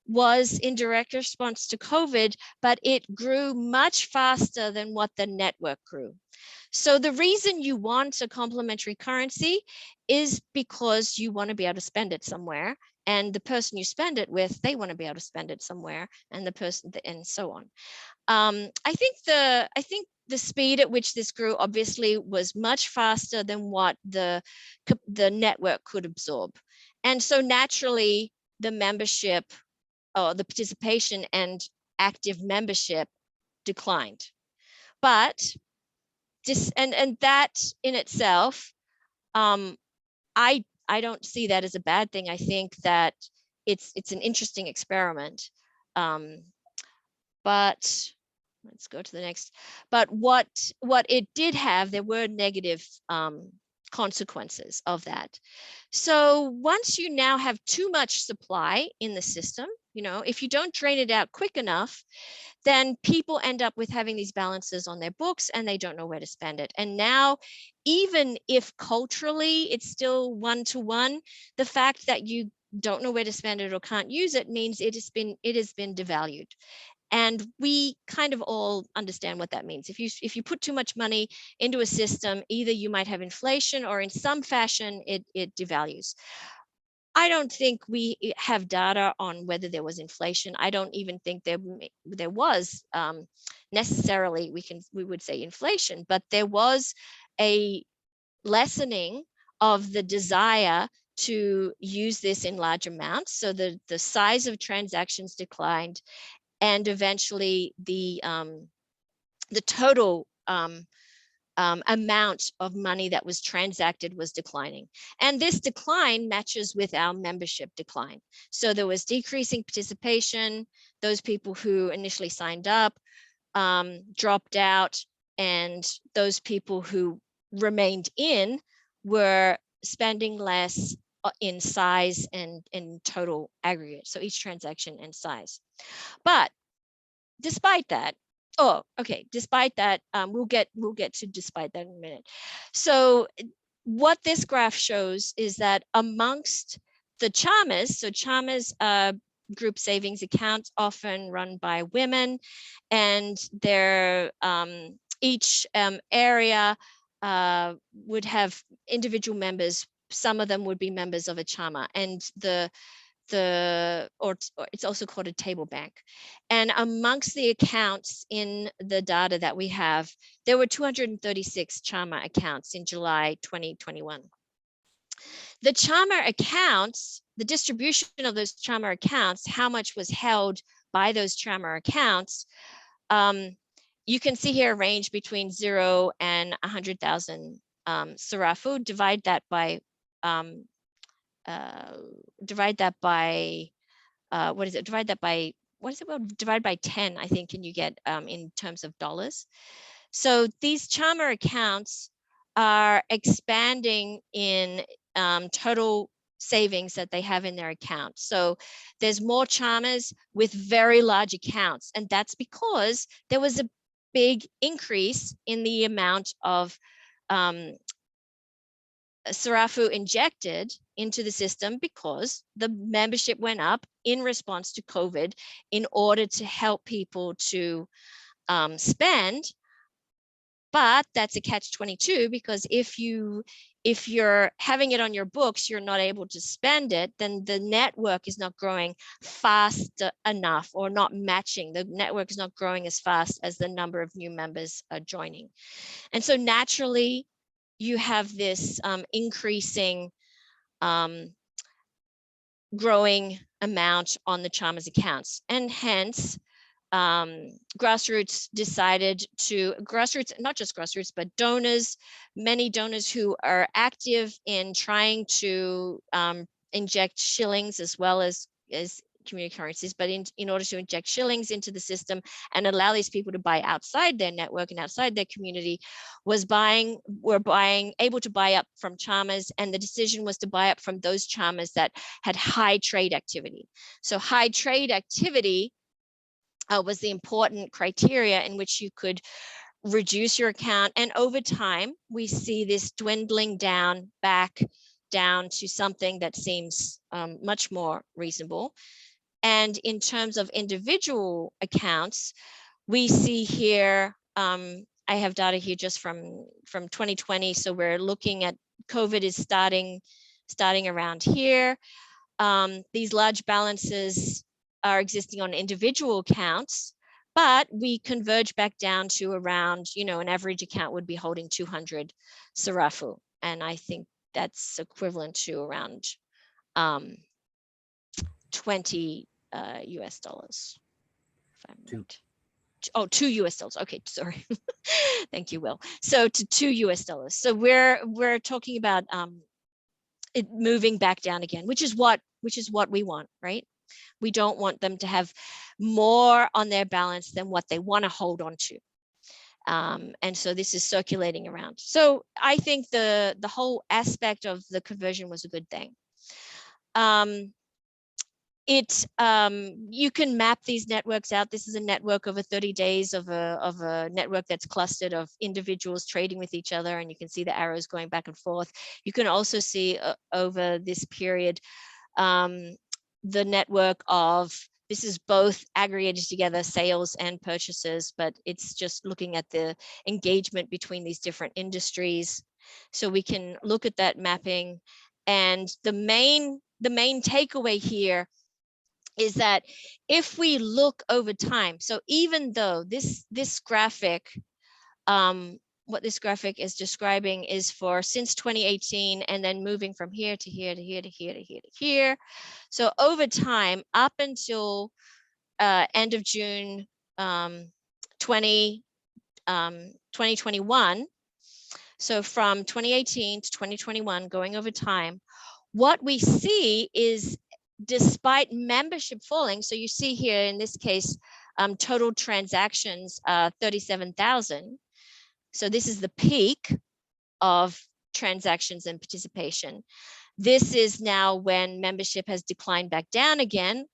was in direct response to COVID, but it grew much faster than what the network grew. So the reason you want a complementary currency is because you want to be able to spend it somewhere, and the person you spend it with, they want to be able to spend it somewhere, and the person, and so on. I think the speed at which this grew obviously was much faster than what the network could absorb. And so naturally the membership, or the participation and active membership declined. But and that in itself, I don't see that as a bad thing. I think that it's an interesting experiment. But let's go to the next. But what it did have, there were negative consequences of that. So once you now have too much supply in the system, if you don't drain it out quick enough, then people end up with having these balances on their books and they don't know where to spend it. And now, even if culturally it's still one-to-one, the fact that you don't know where to spend it or can't use it means it has been devalued. And we kind of all understand what that means. If you put too much money into a system, either you might have inflation or in some fashion it devalues. I don't think we have data on whether there was inflation. I don't even think there was necessarily, we would say inflation, but there was a lessening of the desire to use this in large amounts. So the size of transactions declined, and eventually the total amount of money that was transacted was declining. And this decline matches with our membership decline. So there was decreasing participation. Those people who initially signed up dropped out, and those people who remained in were spending less in size and in total aggregate. So each transaction and size. But despite that, despite that, we'll get to despite that in a minute. So what this graph shows is that amongst the Chamas, so Chamas group savings accounts often run by women, and their each area would have individual members. Some of them would be members of a Chama, and or it's also called a table bank. And amongst the accounts in the data that we have, there were 236 Chama accounts in July 2021. The Chama accounts, the distribution of those Chama accounts, how much was held by those Chama accounts, you can see here a range between 0 and 100,000 sarafu. Divide that by divide that by, what is it? Divide that by, what is it? Well, divide by 10, I think, and you get in terms of dollars. So these charmer accounts are expanding in total savings that they have in their account. So there's more charmers with very large accounts, and that's because there was a big increase in the amount of Sarafu injected into the system because the membership went up in response to COVID in order to help people to spend. But that's a catch-22, because if you're having it on your books, you're not able to spend it, then the network is not growing fast enough, or not matching. The network is not growing as fast as the number of new members are joining. And so naturally, you have this increasing growing amount on the Chalmers accounts, and hence grassroots decided to, not just grassroots, but donors, many donors who are active in trying to inject shillings as well as community currencies, but in order to inject shillings into the system and allow these people to buy outside their network and outside their community, were able to buy up from Chalmers, and the decision was to buy up from those Chalmers that had high trade activity. So high trade activity was the important criteria in which you could reduce your account. And over time, we see this dwindling down back down to something that seems much more reasonable. And in terms of individual accounts, we see here, I have data here just from 2020. So we're looking at COVID is starting around here. These large balances are existing on individual accounts, but we converge back down to around, an average account would be holding 200 Sarafu. And I think that's equivalent to around 20 US dollars. If I'm right. Oh, $2 US. Okay, sorry. Thank you, Will. So to $2 US. So we're talking about it moving back down again, which is what we want, right? We don't want them to have more on their balance than what they want to hold on to. And so this is circulating around. So I think the whole aspect of the conversion was a good thing. You can map these networks out. This is a network over 30 days of a network that's clustered of individuals trading with each other, and you can see the arrows going back and forth. You can also see over this period the network of, this is both aggregated together, sales and purchases, but it's just looking at the engagement between these different industries. So we can look at that mapping, and the main takeaway here is that if we look over time, so even though this graphic, what this graphic is describing is for since 2018, and then moving from here to here to here to here to here to here. So over time, up until end of June 2021, so from 2018 to 2021, going over time, what we see is, despite membership falling, so you see here in this case, total transactions 37,000. So this is the peak of transactions and participation. This is now when membership has declined back down again,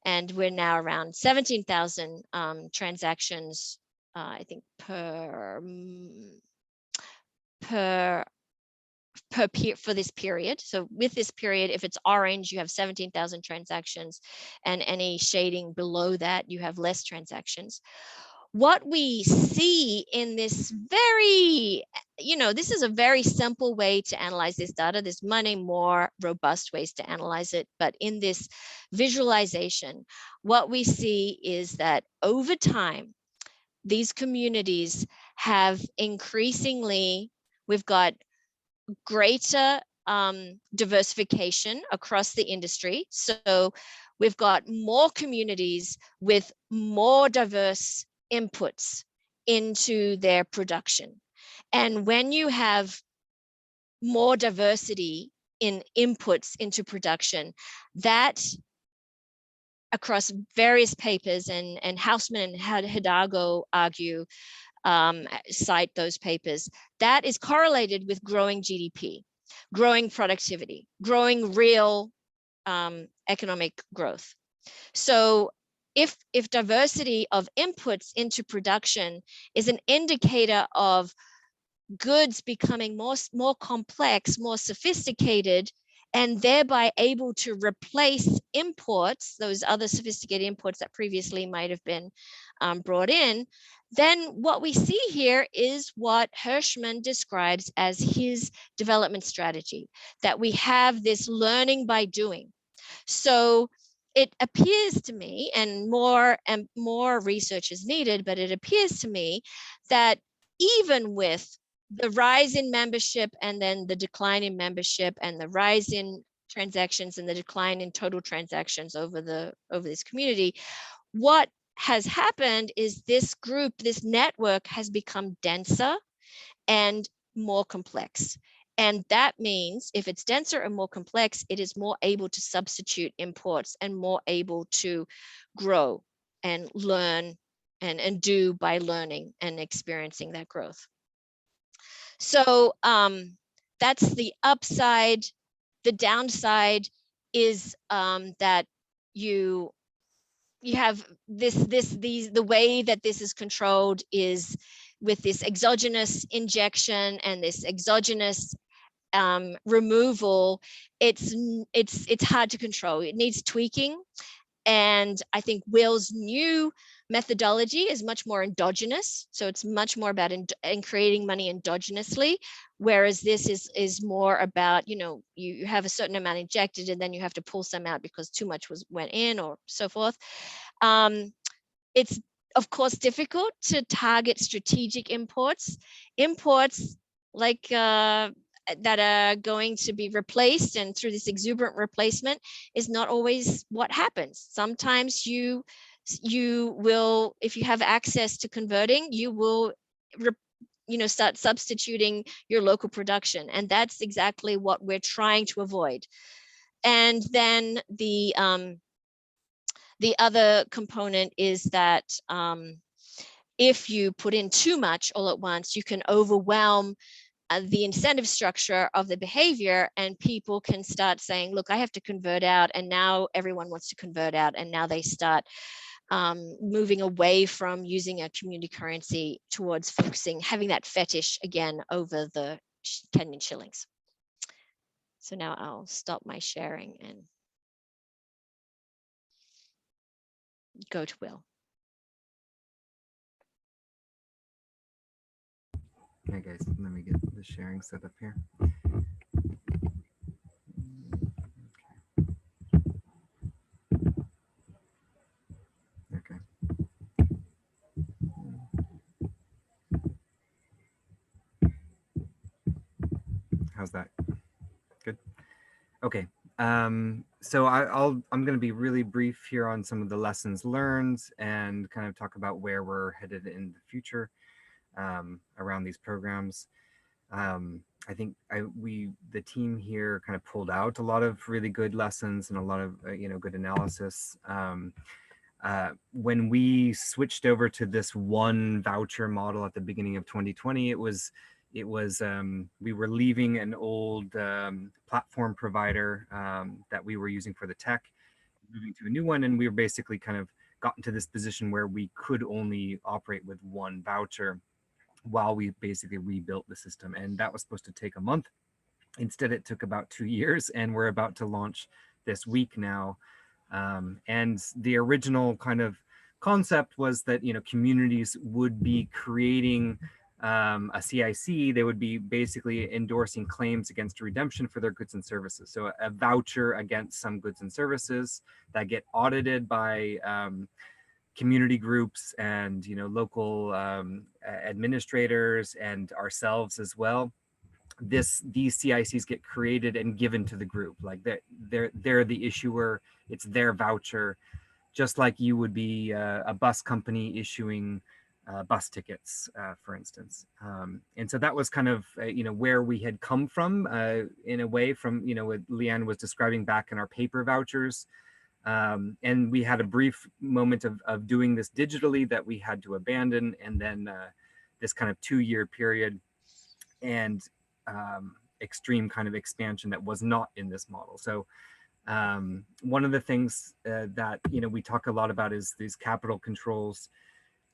and we're now around 17,000 transactions, I think per for this period. So with this period, if it's orange, you have 17,000 transactions, and any shading below that, you have less transactions. What we see in this very, this is a very simple way to analyze this data. There's many more robust ways to analyze it, but in this visualization, what we see is that over time, these communities have increasingly, we've got greater diversification across the industry. So we've got more communities with more diverse inputs into their production. And when you have more diversity in inputs into production. That across various papers, and Hausman and Hidalgo argue, cite those papers, that is correlated with growing GDP, growing productivity, growing real economic growth. So if diversity of inputs into production is an indicator of goods becoming more complex, more sophisticated, and thereby able to replace imports, those other sophisticated imports that previously might have been brought in, then what we see here is what Hirschman describes as his development strategy, that we have this learning by doing. So it appears to me, and more research is needed, but it appears to me that even with the rise in membership and then the decline in membership and the rise in transactions and the decline in total transactions over this community, what has happened is this group, this network has become denser and more complex. And that means if it's denser and more complex, it is more able to substitute imports and more able to grow and learn and do by learning and experiencing that growth. So that's the upside. The downside is that you have the way that this is controlled is with this exogenous injection and this exogenous removal. It's hard to control. It needs tweaking. And I think Will's new methodology is much more endogenous. So it's much more about creating money endogenously, whereas this is more about, you have a certain amount injected and then you have to pull some out because too much went in or so forth. It's of course difficult to target strategic imports like that are going to be replaced, and through this exuberant replacement is not always what happens. Sometimes you will, if you have access to converting, you will start substituting your local production, and that's exactly what we're trying to avoid. And then the other component is that if you put in too much all at once, you can overwhelm the incentive structure of the behavior, and people can start saying, look, I have to convert out, and now everyone wants to convert out, and now they start moving away from using a community currency towards focusing, having that fetish again over the Kenyan shillings. So now I'll stop my sharing and go to Will. Hey guys, let me get the sharing set up here. Okay. How's that? Good. Okay. So I'm going to be really brief here on some of the lessons learned and kind of talk about where we're headed in the future around these programs. I think the team here kind of pulled out a lot of really good lessons and a lot of good analysis. When we switched over to this one voucher model at the beginning of 2020, we were leaving an old platform provider that we were using for the tech, moving to a new one, and we were basically kind of gotten to this position where we could only operate with one voucher while we basically rebuilt the system. And that was supposed to take a month. Instead, it took about 2 years, and we're about to launch this week now. And the original kind of concept was that, communities would be creating a CIC. They would be basically endorsing claims against redemption for their goods and services. So a voucher against some goods and services that get audited by community groups and local administrators and ourselves as well. These CICs get created and given to the group, like they're the issuer. It's their voucher, just like you would be a bus company issuing bus tickets, for instance. And so that was kind of, where we had come from, in a way, from, what Leanne was describing back in our paper vouchers. And we had a brief moment of doing this digitally that we had to abandon, and then this kind of 2-year period and extreme kind of expansion that was not in this model. So one of the things that we talk a lot about is these capital controls,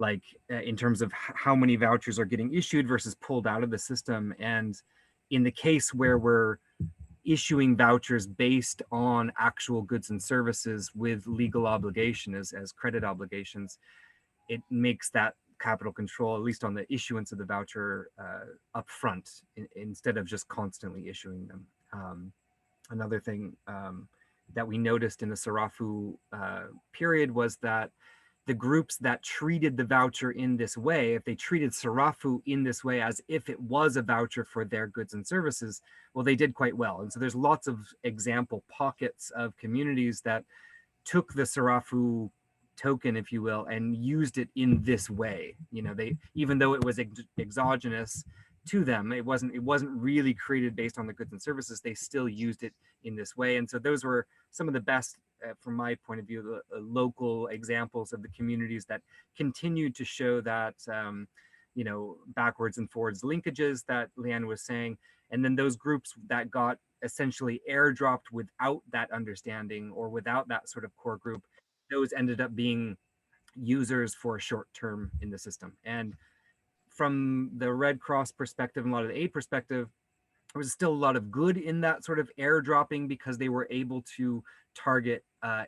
like in terms of how many vouchers are getting issued versus pulled out of the system. And in the case where we're issuing vouchers based on actual goods and services with legal obligation as credit obligations, it makes that capital control, at least on the issuance of the voucher, upfront instead of just constantly issuing them. Another thing that we noticed in the Sarafu period was that the groups that treated the voucher in this way, if they treated Sarafu in this way as if it was a voucher for their goods and services, well, they did quite well. And so there's lots of example pockets of communities that took the Sarafu token, if you will, and used it in this way. They, even though it was exogenous to them, it wasn't really created based on the goods and services, they still used it in this way. And so those were some of the best, from my point of view, the local examples of the communities that continued to show that backwards and forwards linkages that Leanne was saying. And then those groups that got essentially airdropped without that understanding or without that sort of core group, those ended up being users for a short term in the system. And from the Red Cross perspective and a lot of the aid perspective, there was still a lot of good in that sort of airdropping, because they were able to target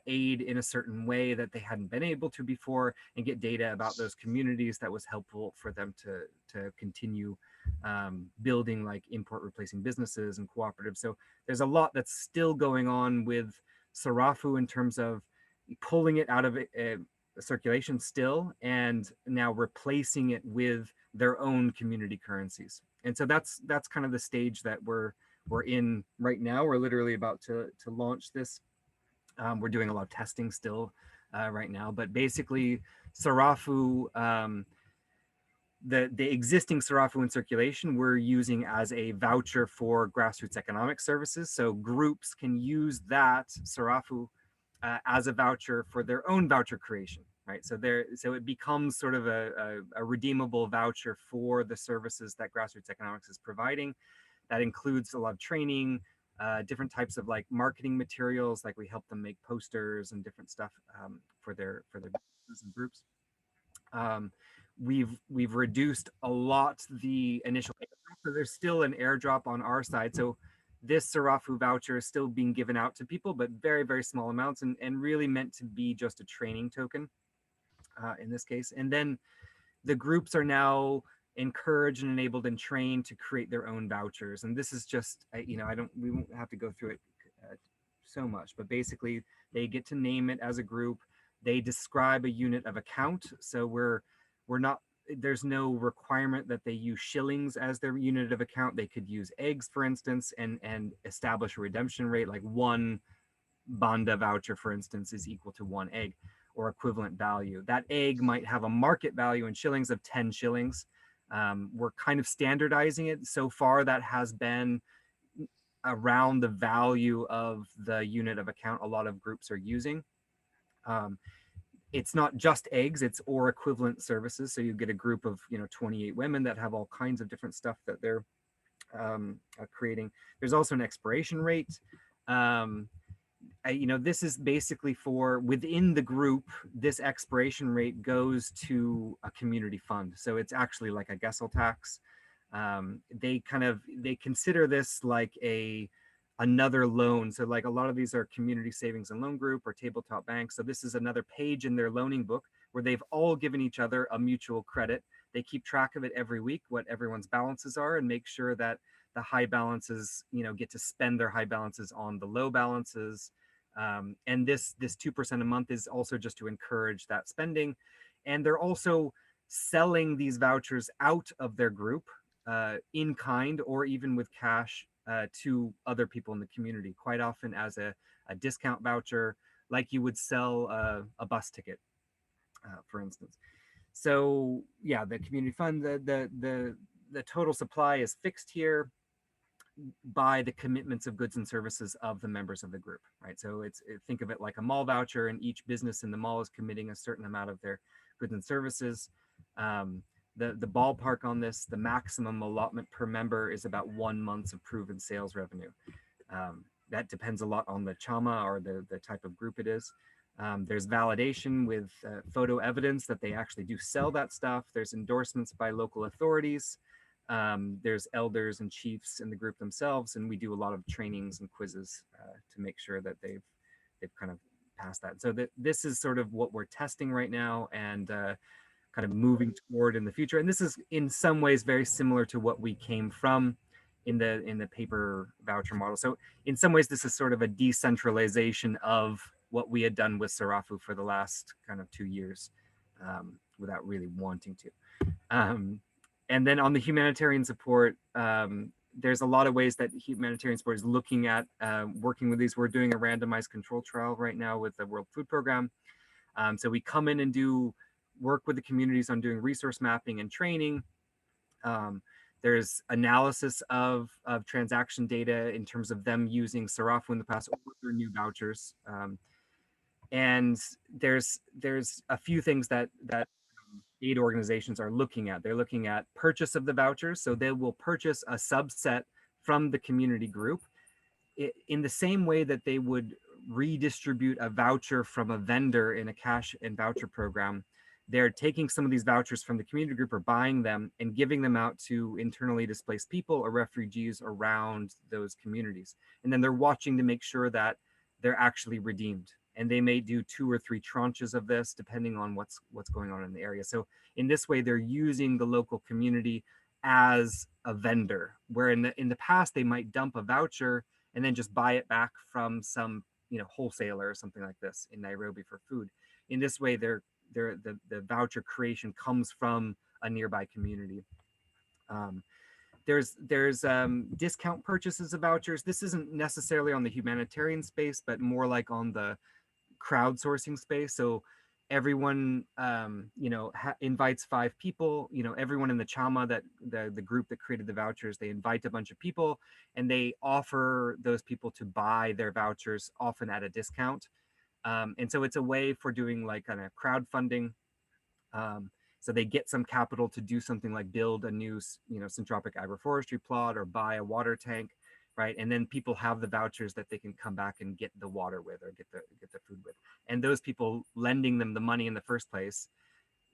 aid in a certain way that they hadn't been able to before, and get data about those communities that was helpful for them to continue building like import replacing businesses and cooperatives. So there's a lot that's still going on with Sarafu in terms of pulling it out of circulation still, and now replacing it with their own community currencies. And so that's kind of the stage that we're in right now. We're literally about to launch this. We're doing a lot of testing still right now, but basically Sarafu, the existing Sarafu in circulation, we're using as a voucher for grassroots economic services. So groups can use that Sarafu as a voucher for their own voucher creation, right? So it becomes sort of a redeemable voucher for the services that grassroots economics is providing. That includes a lot of training, different types of like marketing materials, like we help them make posters and different stuff for their businesses and groups. We've reduced a lot the initial, so there's still an airdrop on our side. So this Sarafu voucher is still being given out to people, but very, very small amounts, and really meant to be just a training token in this case. And then the groups are now encouraged and enabled and trained to create their own vouchers. And this is just, we won't have to go through it so much, but basically they get to name it as a group. They describe a unit of account. So we're not, there's no requirement that they use shillings as their unit of account. They could use eggs, for instance, and establish a redemption rate, like 1 Banda voucher, for instance, is equal to 1 egg or equivalent value. That egg might have a market value in shillings of 10 shillings. We're kind of standardizing it. So far, that has been around the value of the unit of account a lot of groups are using. It's not just eggs, it's or equivalent services. So you get a group of 28 women that have all kinds of different stuff that they're creating. There's also an expiration rate. This is basically for within the group, this expiration rate goes to a community fund. So it's actually like a Gessel tax. They consider this like another loan. So like a lot of these are community savings and loan group or tabletop banks. So this is another page in their loaning book where they've all given each other a mutual credit. They keep track of it every week, what everyone's balances are, and make sure that the high balances, get to spend their high balances on the low balances. And this 2% a month is also just to encourage that spending. And they're also selling these vouchers out of their group in kind or even with cash to other people in the community, quite often as a discount voucher, like you would sell a bus ticket, for instance. So yeah, the community fund, the total supply is fixed here by the commitments of goods and services of the members of the group, right? So think of it like a mall voucher, and each business in the mall is committing a certain amount of their goods and services. The ballpark on this, the maximum allotment per member is about 1 month's of proven sales revenue. That depends a lot on the chama or the type of group it is. There's validation with photo evidence that they actually do sell that stuff. There's endorsements by local authorities. There's elders and chiefs in the group themselves, and we do a lot of trainings and quizzes to make sure that they've kind of passed that. So this is sort of what we're testing right now, and kind of moving toward in the future. And this is in some ways very similar to what we came from in the paper voucher model. So in some ways, this is sort of a decentralization of what we had done with Sarafu for the last kind of 2 years, without really wanting to. And then on the humanitarian support, there's a lot of ways that humanitarian support is looking at working with these. We're doing a randomized control trial right now with the World Food Program. So we come in and do work with the communities on doing resource mapping and training. There's analysis of transaction data in terms of them using Sarafu in the past or their new vouchers. And there's a few things that aid organizations are looking at. They're looking at purchase of the vouchers. So they will purchase a subset from the community group in the same way that they would redistribute a voucher from a vendor in a cash and voucher program. They're taking some of these vouchers from the community group or buying them and giving them out to internally displaced people or refugees around those communities. And then they're watching to make sure that they're actually redeemed. And they may do 2 or 3 tranches of this depending on what's going on in the area. So in this way, they're using the local community as a vendor, where in the past they might dump a voucher and then just buy it back from some wholesaler or something like this in Nairobi for food. In this way, the voucher creation comes from a nearby community. There's discount purchases of vouchers. This isn't necessarily on the humanitarian space, but more like on the crowdsourcing space. So everyone invites 5 people, everyone in the chama, that the group that created the vouchers, they invite a bunch of people and they offer those people to buy their vouchers, often at a discount. And so it's a way for doing like kind of crowdfunding. So they get some capital to do something like build a new syntropic agroforestry plot or buy a water tank, right? And then people have the vouchers that they can come back and get the water with or get the food with. And those people lending them the money in the first place,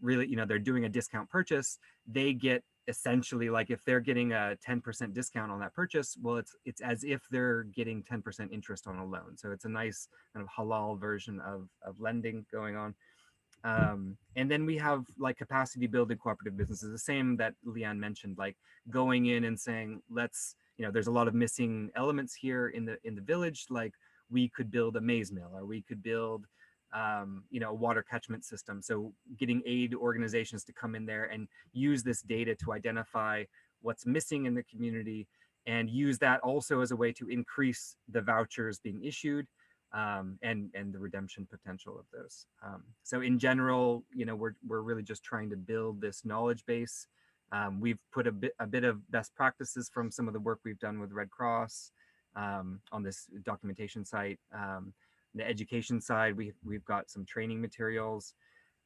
really, they're doing a discount purchase. They get essentially, like if they're getting a 10% discount on that purchase, well, it's as if they're getting 10% interest on a loan. So it's a nice kind of halal version of lending going on. And then we have like capacity building cooperative businesses, the same that Leanne mentioned, like going in and saying, let's, there's a lot of missing elements here in the village. Like we could build a maize mill, or we could build, a water catchment system. So getting aid organizations to come in there and use this data to identify what's missing in the community, and use that also as a way to increase the vouchers being issued. And the redemption potential of those. So in general, we're really just trying to build this knowledge base. We've put a bit of best practices from some of the work we've done with Red Cross on this documentation site. The education side, we've got some training materials,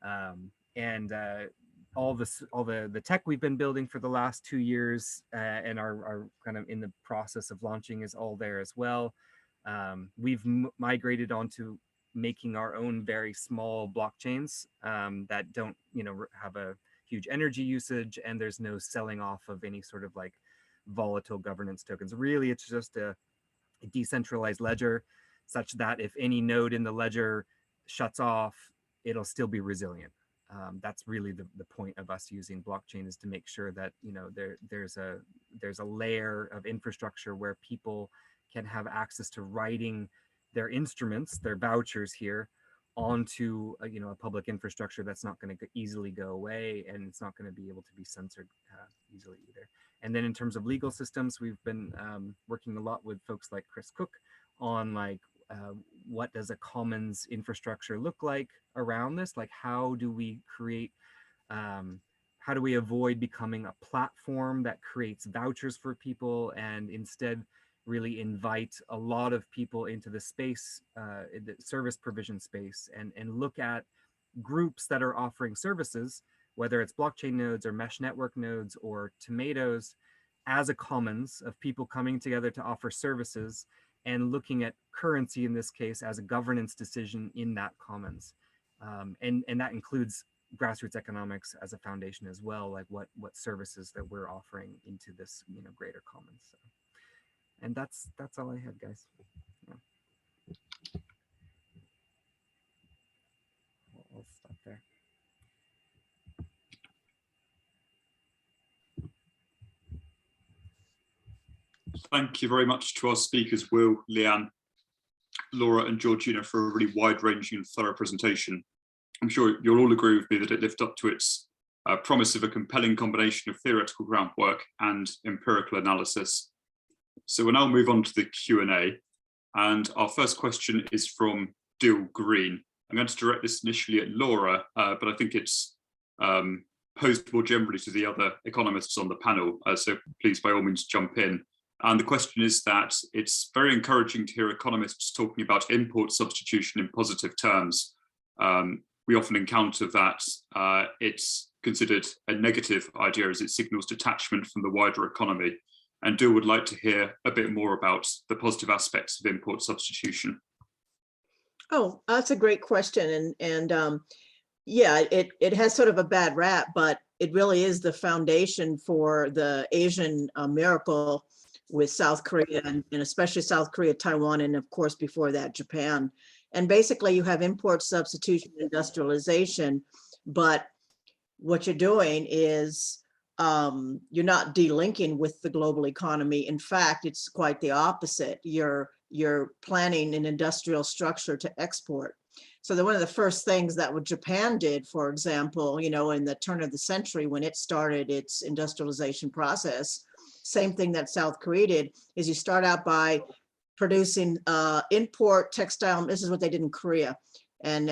and all the tech we've been building for the last 2 years and are kind of in the process of launching is all there as well. We've migrated onto making our own very small blockchains that don't, have a huge energy usage, and there's no selling off of any sort of like volatile governance tokens. Really, it's just a decentralized ledger, such that if any node in the ledger shuts off, it'll still be resilient. That's really the point of us using blockchain, is to make sure that there's a layer of infrastructure where people can have access to writing their instruments, their vouchers here, onto a public infrastructure that's not going to easily go away, and it's not going to be able to be censored easily either. And then in terms of legal systems, we've been working a lot with folks like Chris Cook on like what does a commons infrastructure look like around this? Like how do we create How do we avoid becoming a platform that creates vouchers for people and instead really invite a lot of people into the space, the service provision space, and look at groups that are offering services, whether it's blockchain nodes or mesh network nodes or tomatoes, as a commons of people coming together to offer services and looking at currency in this case as a governance decision in that commons. And that includes grassroots economics as a foundation as well, like what services that we're offering into this greater commons. So, and that's all I had, guys. Yeah. I'll stop there. Thank you very much to our speakers, Will, Leanne, Laura and Georgina, for a really wide-ranging and thorough presentation. I'm sure you'll all agree with me that it lived up to its promise of a compelling combination of theoretical groundwork and empirical analysis. So we'll now move on to the Q&A. And our first question is from Dill Green. I'm going to direct this initially at Laura, but I think it's posed more generally to the other economists on the panel. So please, by all means, jump in. And the question is that it's very encouraging to hear economists talking about import substitution in positive terms. We often encounter that it's considered a negative idea as it signals detachment from the wider economy. And Dill would like to hear a bit more about the positive aspects of import substitution. Oh, that's a great question. And yeah, it has sort of a bad rap, but it really is the foundation for the Asian miracle with South Korea and especially South Korea, Taiwan, and of course, before that, Japan. And basically you have import substitution, industrialization, but what you're doing is you're not delinking with the global economy. In fact, it's quite the opposite. You're planning an industrial structure to export. So one of the first things that what Japan did, for example, in the turn of the century when it started its industrialization process, same thing that South Korea did, is you start out by producing import textile. This is what they did in Korea, and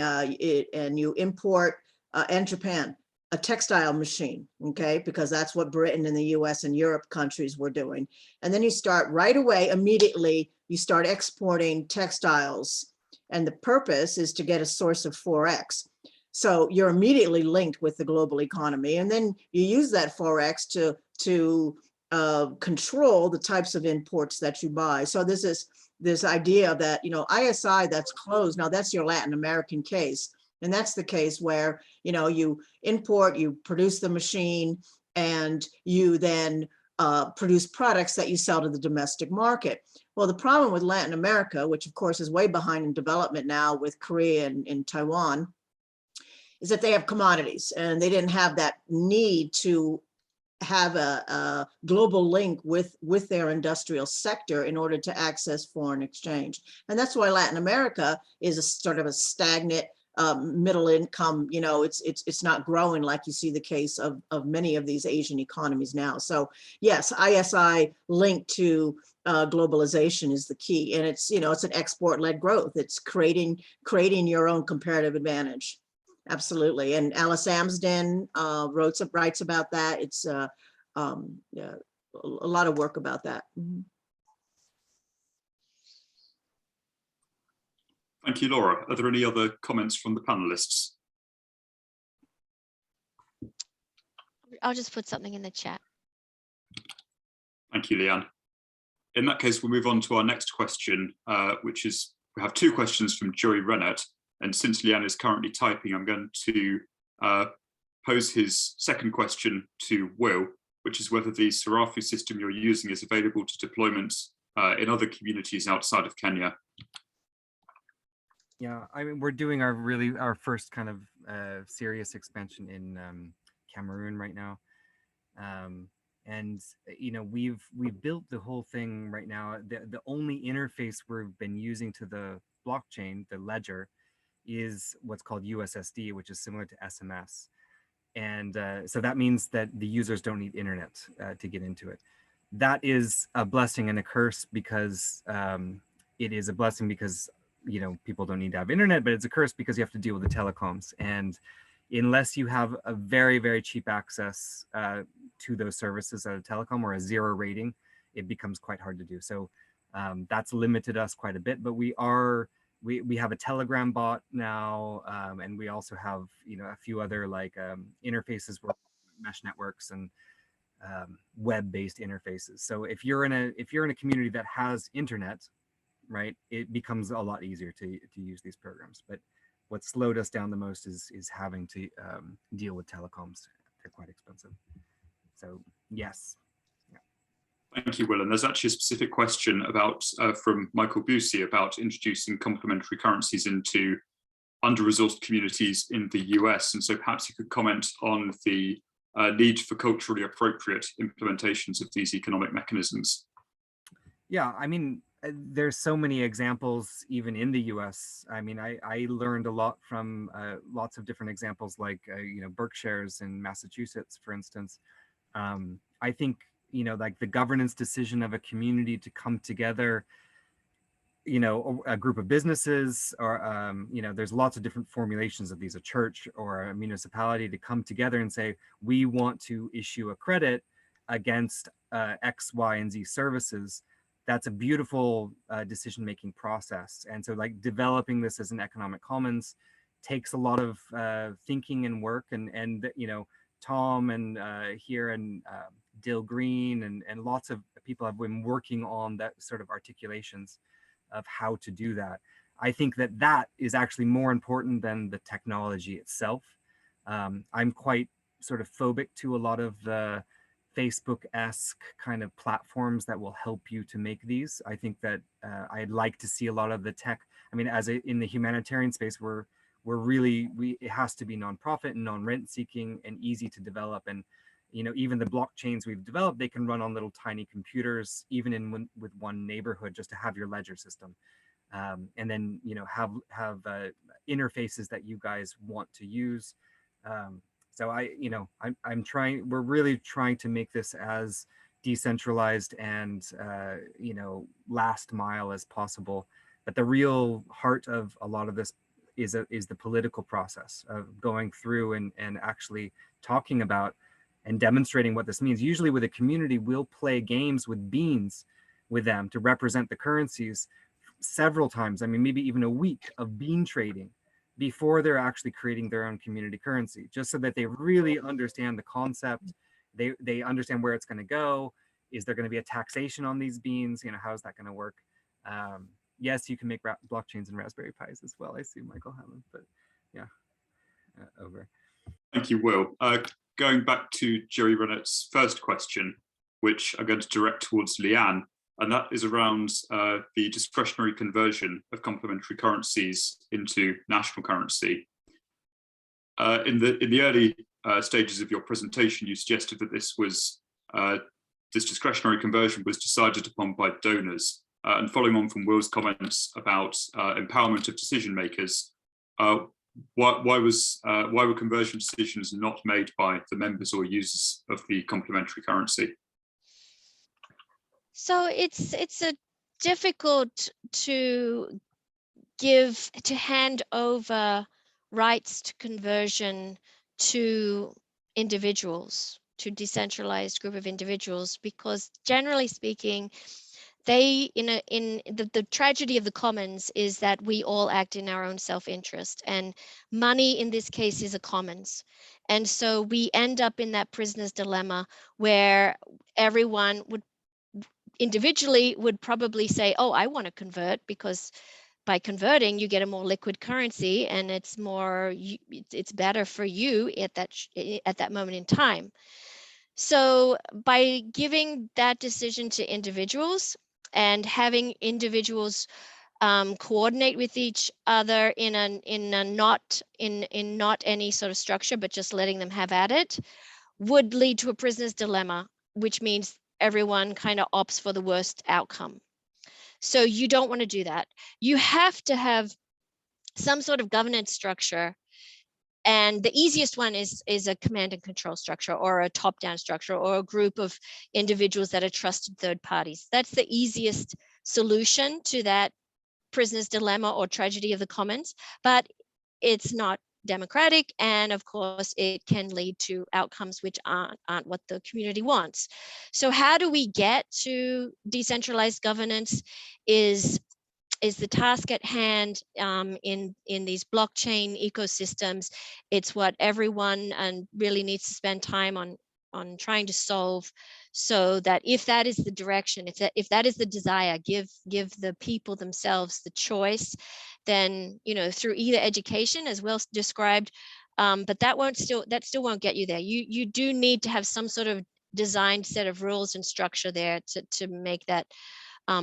you import and Japan a textile machine, okay, because that's what Britain and the U.S. and Europe countries were doing. And then you start right away, immediately, you start exporting textiles, and the purpose is to get a source of 4x. So you're immediately linked with the global economy, and then you use that 4x to control the types of imports that you buy. So this is this idea that, ISI that's closed. Now that's your Latin American case. And that's the case where, you import, you produce the machine, and you then produce products that you sell to the domestic market. Well, the problem with Latin America, which of course is way behind in development now with Korea and Taiwan, is that they have commodities and they didn't have that need to have a global link with their industrial sector in order to access foreign exchange. And that's why Latin America is a sort of a stagnant middle income, it's not growing like you see the case of many of these Asian economies now. So yes, ISI linked to globalization is the key. And it's, it's an export-led growth. It's creating your own comparative advantage. Absolutely. And Alice Amsden writes about that. It's yeah, a lot of work about that. Mm-hmm. Thank you, Laura. Are there any other comments from the panelists? I'll just put something in the chat. Thank you, Leanne. In that case, we'll move on to our next question, which is, we have two questions from Joey Rennert. And since Leanne is currently typing, I'm going to pose his second question to Will, which is whether the Sarafu system you're using is available to deployment in other communities outside of Kenya. Yeah, I mean, we're doing our first kind of serious expansion in Cameroon right now. And we've built the whole thing right now. The only interface we've been using to the blockchain, the ledger, is what's called USSD, which is similar to SMS. And so that means that the users don't need internet to get into it. That is a blessing and a curse, because it is a blessing because people don't need to have internet, but it's a curse because you have to deal with the telecoms. And unless you have a very, very cheap access to those services at a telecom or a 0 rating, it becomes quite hard to do. So that's limited us quite a bit, but we have a Telegram bot now, and we also have, you know, a few other like interfaces where mesh networks and web-based interfaces. So if you're in a community that has internet, right, it becomes a lot easier to use these programs. But what slowed us down the most is having to deal with telecoms. They're quite expensive. So yes. Thank you, Will. And there's actually a specific question about from Michael Busey about introducing complementary currencies into under-resourced communities in the US. And so perhaps you could comment on the need for culturally appropriate implementations of these economic mechanisms. Yeah, I mean, there's so many examples even in the US. I mean, I learned a lot from lots of different examples, like, you know, Berkshire's in Massachusetts, for instance. I think, you know, like the governance decision of a community to come together, you know, a group of businesses, or, you know, there's lots of different formulations of these, a church or a municipality to come together and say, we want to issue a credit against X, Y, and Z services. That's a beautiful decision-making process. And so like developing this as an economic commons takes a lot of thinking and work, and you know, Tom and here and Dill Green and lots of people have been working on that sort of articulations of how to do that. I think that that is actually more important than the technology itself. I'm quite sort of phobic to a lot of the Facebook-esque kind of platforms that will help you to make these. I think that I'd like to see a lot of the tech. I mean, in the humanitarian space, it has to be nonprofit and non-rent seeking and easy to develop. And, you know, even the blockchains we've developed, they can run on little tiny computers, even with one neighborhood, just to have your ledger system. And then, you know, have interfaces that you guys want to use. So we're really trying to make this as decentralized and, you know, last mile as possible. But the real heart of a lot of this is the political process of going through and actually talking about and demonstrating what this means. Usually with a community, we'll play games with beans with them to represent the currencies several times. I mean, maybe even a week of bean trading before they're actually creating their own community currency, just so that they really understand the concept. They understand where it's going to go. Is there going to be a taxation on these beans? You know, how is that going to work? Yes, you can make blockchains and Raspberry Pis as well. I see Michael Hammond, but yeah, over. Thank you, Will. Going back to Jerry Rennett's first question, which I'm going to direct towards Leanne, and that is around the discretionary conversion of complementary currencies into national currency. In the early stages of your presentation, you suggested that this discretionary conversion was decided upon by donors. And following on from Will's comments about empowerment of decision makers, why were conversion decisions not made by the members or users of the complementary currency? So it's difficult to hand over rights to conversion to individuals, to decentralized group of individuals, because generally speaking, the tragedy of the commons is that we all act in our own self-interest, and money in this case is a commons. And so we end up in that prisoner's dilemma where everyone individually would probably say, oh, I want to convert, because by converting you get a more liquid currency and it's better for you at that moment in time. So by giving that decision to individuals and having individuals coordinate with each other in not any sort of structure, but just letting them have at it, would lead to a prisoner's dilemma, which means everyone kind of opts for the worst outcome. So you don't want to do that. You have to have some sort of governance structure. And the easiest one is a command and control structure, or a top-down structure, or a group of individuals that are trusted third parties. That's the easiest solution to that prisoner's dilemma or tragedy of the commons, but it's not democratic, and of course it can lead to outcomes which aren't what the community wants. So how do we get to decentralized governance is the task at hand in these blockchain ecosystems. It's what everyone really needs to spend time on trying to solve, so that if that is the direction, if that is the desire, give the people themselves the choice, then through either education, as well described, but that still won't get you there. You do need to have some sort of designed set of rules and structure there to make that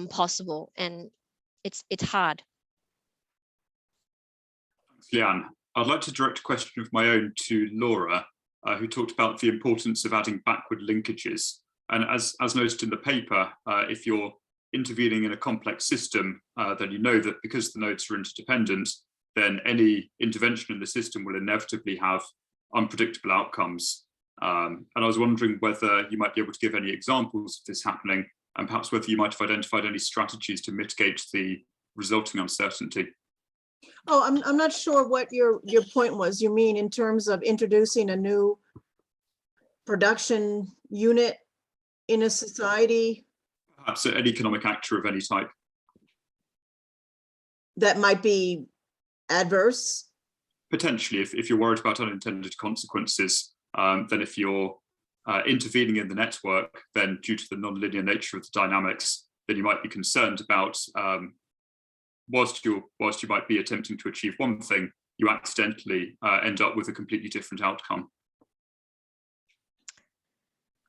possible, and it's hard. Thanks, Leanne. I'd like to direct a question of my own to Laura, who talked about the importance of adding backward linkages. And as noted in the paper, if you're intervening in a complex system, then you know that because the nodes are interdependent, then any intervention in the system will inevitably have unpredictable outcomes. And I was wondering whether you might be able to give any examples of this happening, and perhaps whether you might have identified any strategies to mitigate the resulting uncertainty. Oh, I'm not sure what your point was. You mean in terms of introducing a new production unit in a society? Perhaps an economic actor of any type. That might be adverse? Potentially, if you're worried about unintended consequences, then if you're intervening in the network, then due to the non-linear nature of the dynamics, then you might be concerned about, whilst you might be attempting to achieve one thing, you accidentally end up with a completely different outcome.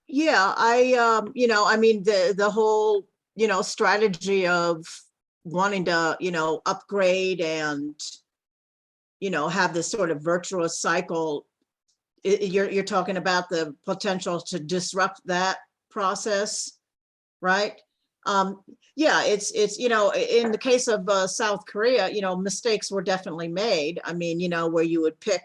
Yeah, I mean, the whole, strategy of wanting to, upgrade and, have this sort of virtuous cycle. You're talking about the potential to disrupt that process, right? Yeah, it's in the case of South Korea, mistakes were definitely made. I mean, where you would pick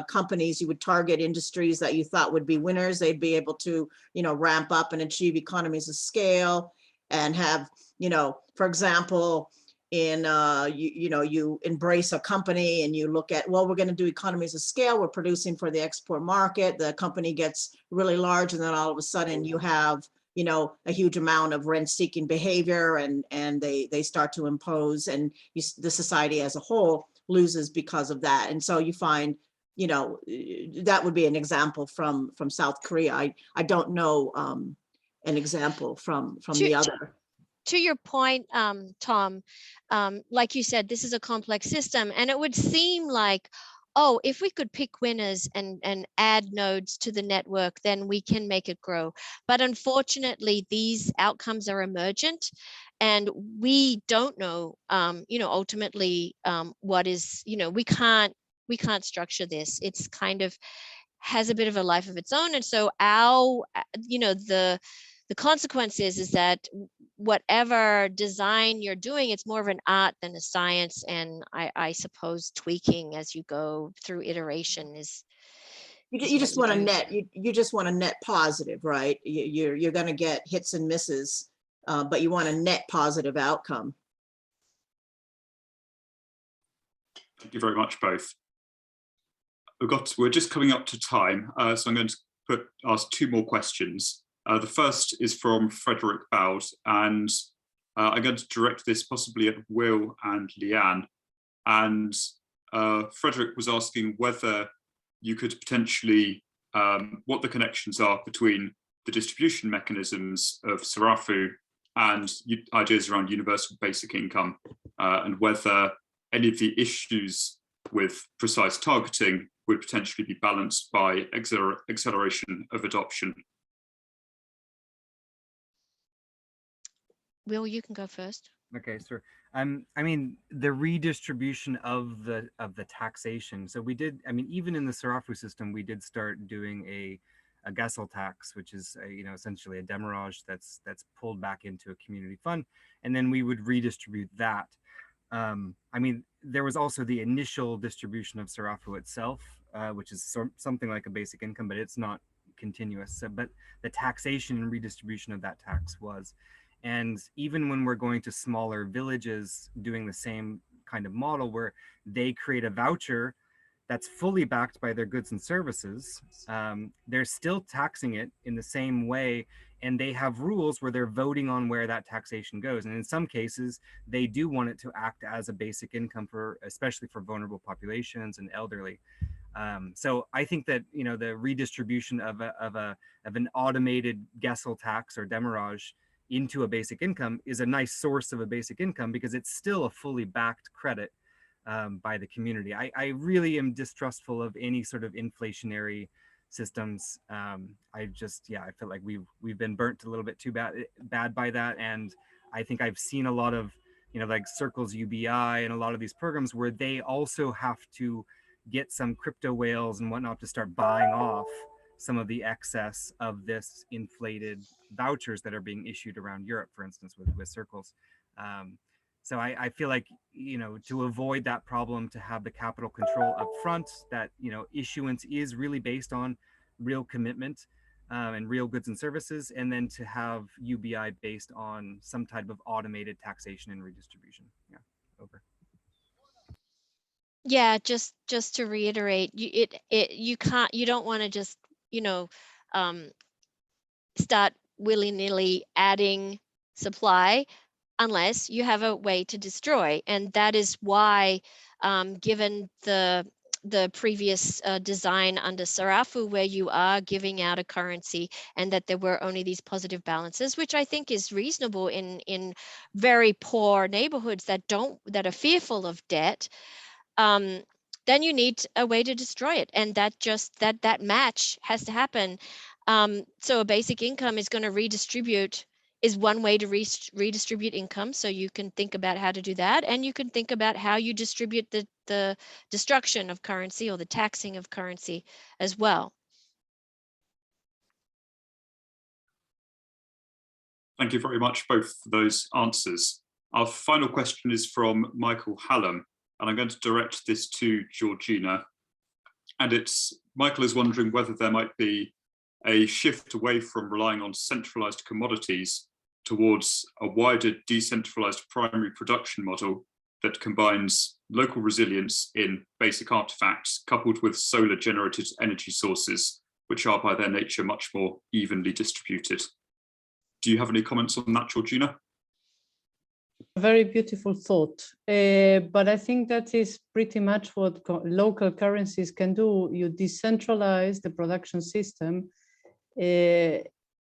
companies, you would target industries that you thought would be winners. They'd be able to, ramp up and achieve economies of scale, and have, for example, in you embrace a company and you look at, well, we're going to do economies of scale. We're producing for the export market. The company gets really large, and then all of a sudden you have a huge amount of rent-seeking behavior, and they start to impose, and the society as a whole loses because of that. And so you find, that would be an example from South Korea. I don't know an example from the other. To your point, Tom, like you said, this is a complex system, and it would seem like, oh, if we could pick winners and add nodes to the network, then we can make it grow. But unfortunately, these outcomes are emergent, and we don't know, ultimately what is, we can't structure this. It's kind of has a bit of a life of its own. And so our, the consequence is that whatever design you're doing, it's more of an art than a science. And I suppose tweaking as you go through iteration is. You just want to net. You just want a net positive, right? You're going to get hits and misses, but you want a net positive outcome. Thank you very much, both. We're just coming up to time, so I'm going to ask two more questions. The first is from Frederick Bowes, and I'm going to direct this possibly at Will and Leanne. And Frederick was asking whether you could potentially, what the connections are between the distribution mechanisms of Sarafu and ideas around universal basic income, and whether any of the issues with precise targeting would potentially be balanced by acceleration of adoption. Will, you can go first. Okay, sure. I mean, the redistribution of the taxation. So we did. I mean, even in the Sarafu system, we did start doing a Gessel tax, which is essentially a demurrage that's pulled back into a community fund, and then we would redistribute that. I mean, there was also the initial distribution of Sarafu itself, which is something like a basic income, but it's not continuous. So, but the taxation and redistribution of that tax was. And even when we're going to smaller villages doing the same kind of model where they create a voucher that's fully backed by their goods and services, they're still taxing it in the same way. And they have rules where they're voting on where that taxation goes. And in some cases, they do want it to act as a basic income for, especially for vulnerable populations and elderly. So I think that, you know, the redistribution of an automated Gessel tax or demurrage into a basic income is a nice source of a basic income, because it's still a fully backed credit by the community. I really am distrustful of any sort of inflationary systems. I just, yeah, I feel like we've been burnt a little bit too bad by that. And I think I've seen a lot of, you know, like Circle's UBI and a lot of these programs where they also have to get some crypto whales and whatnot to start buying off some of the excess of this inflated vouchers that are being issued around Europe, for instance, with Circles. So I feel like, you know, to avoid that problem, to have the capital control up front, that, you know, issuance is really based on real commitment and real goods and services, and then to have UBI based on some type of automated taxation and redistribution. Yeah, over. Yeah, just to reiterate, you don't want to just, you know, start willy-nilly adding supply unless you have a way to destroy. And that is why, given the previous design under Sarafu, where you are giving out a currency and that there were only these positive balances, which I think is reasonable in very poor neighborhoods that are fearful of debt, then you need a way to destroy it. And that match has to happen. So a basic income is going to is one way to redistribute income. So you can think about how to do that. And you can think about how you distribute the destruction of currency or the taxing of currency as well. Thank you very much, both for those answers. Our final question is from Michael Hallam, and I'm going to direct this to Georgina. And Michael is wondering whether there might be a shift away from relying on centralized commodities towards a wider decentralized primary production model that combines local resilience in basic artifacts coupled with solar generated energy sources, which are by their nature much more evenly distributed. Do you have any comments on that, Georgina? A very beautiful thought, but I think that is pretty much what local currencies can do. You decentralize the production system.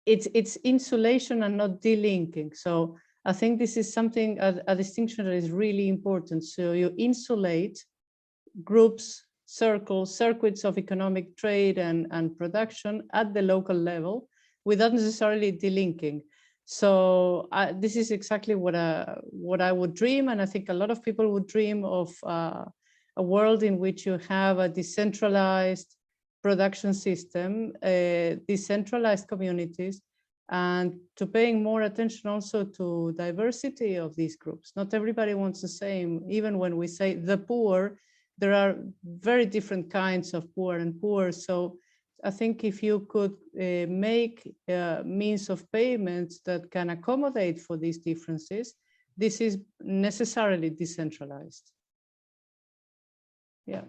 It's insulation and not delinking. So I think this is something, a distinction that is really important. So you insulate groups, circles, circuits of economic trade and production at the local level without necessarily delinking. So this is exactly what I would dream, and I think a lot of people would dream of a world in which you have a decentralized production system, decentralized communities, and to paying more attention also to diversity of these groups. Not everybody wants the same. Even when we say the poor, there are very different kinds of poor and poor. So I think if you could make means of payments that can accommodate for these differences, this is necessarily decentralized. Yeah.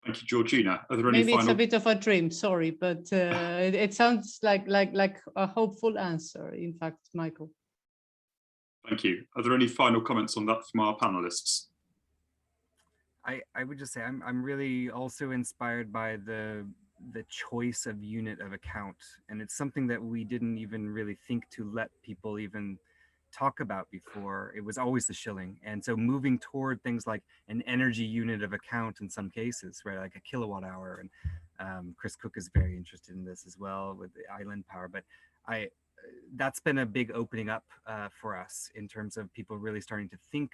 Thank you, Georgina. Are there any Maybe final... it's a bit of a dream, sorry, but it sounds like a hopeful answer, in fact, Michael. Thank you. Are there any final comments on that from our panelists? I would just say I'm really also inspired by the choice of unit of account, and it's something that we didn't even really think to let people even talk about before. It was always the shilling, and so moving toward things like an energy unit of account in some cases, right, like a kilowatt hour, and Chris Cook is very interested in this as well with the island power. But that's been a big opening up for us in terms of people really starting to think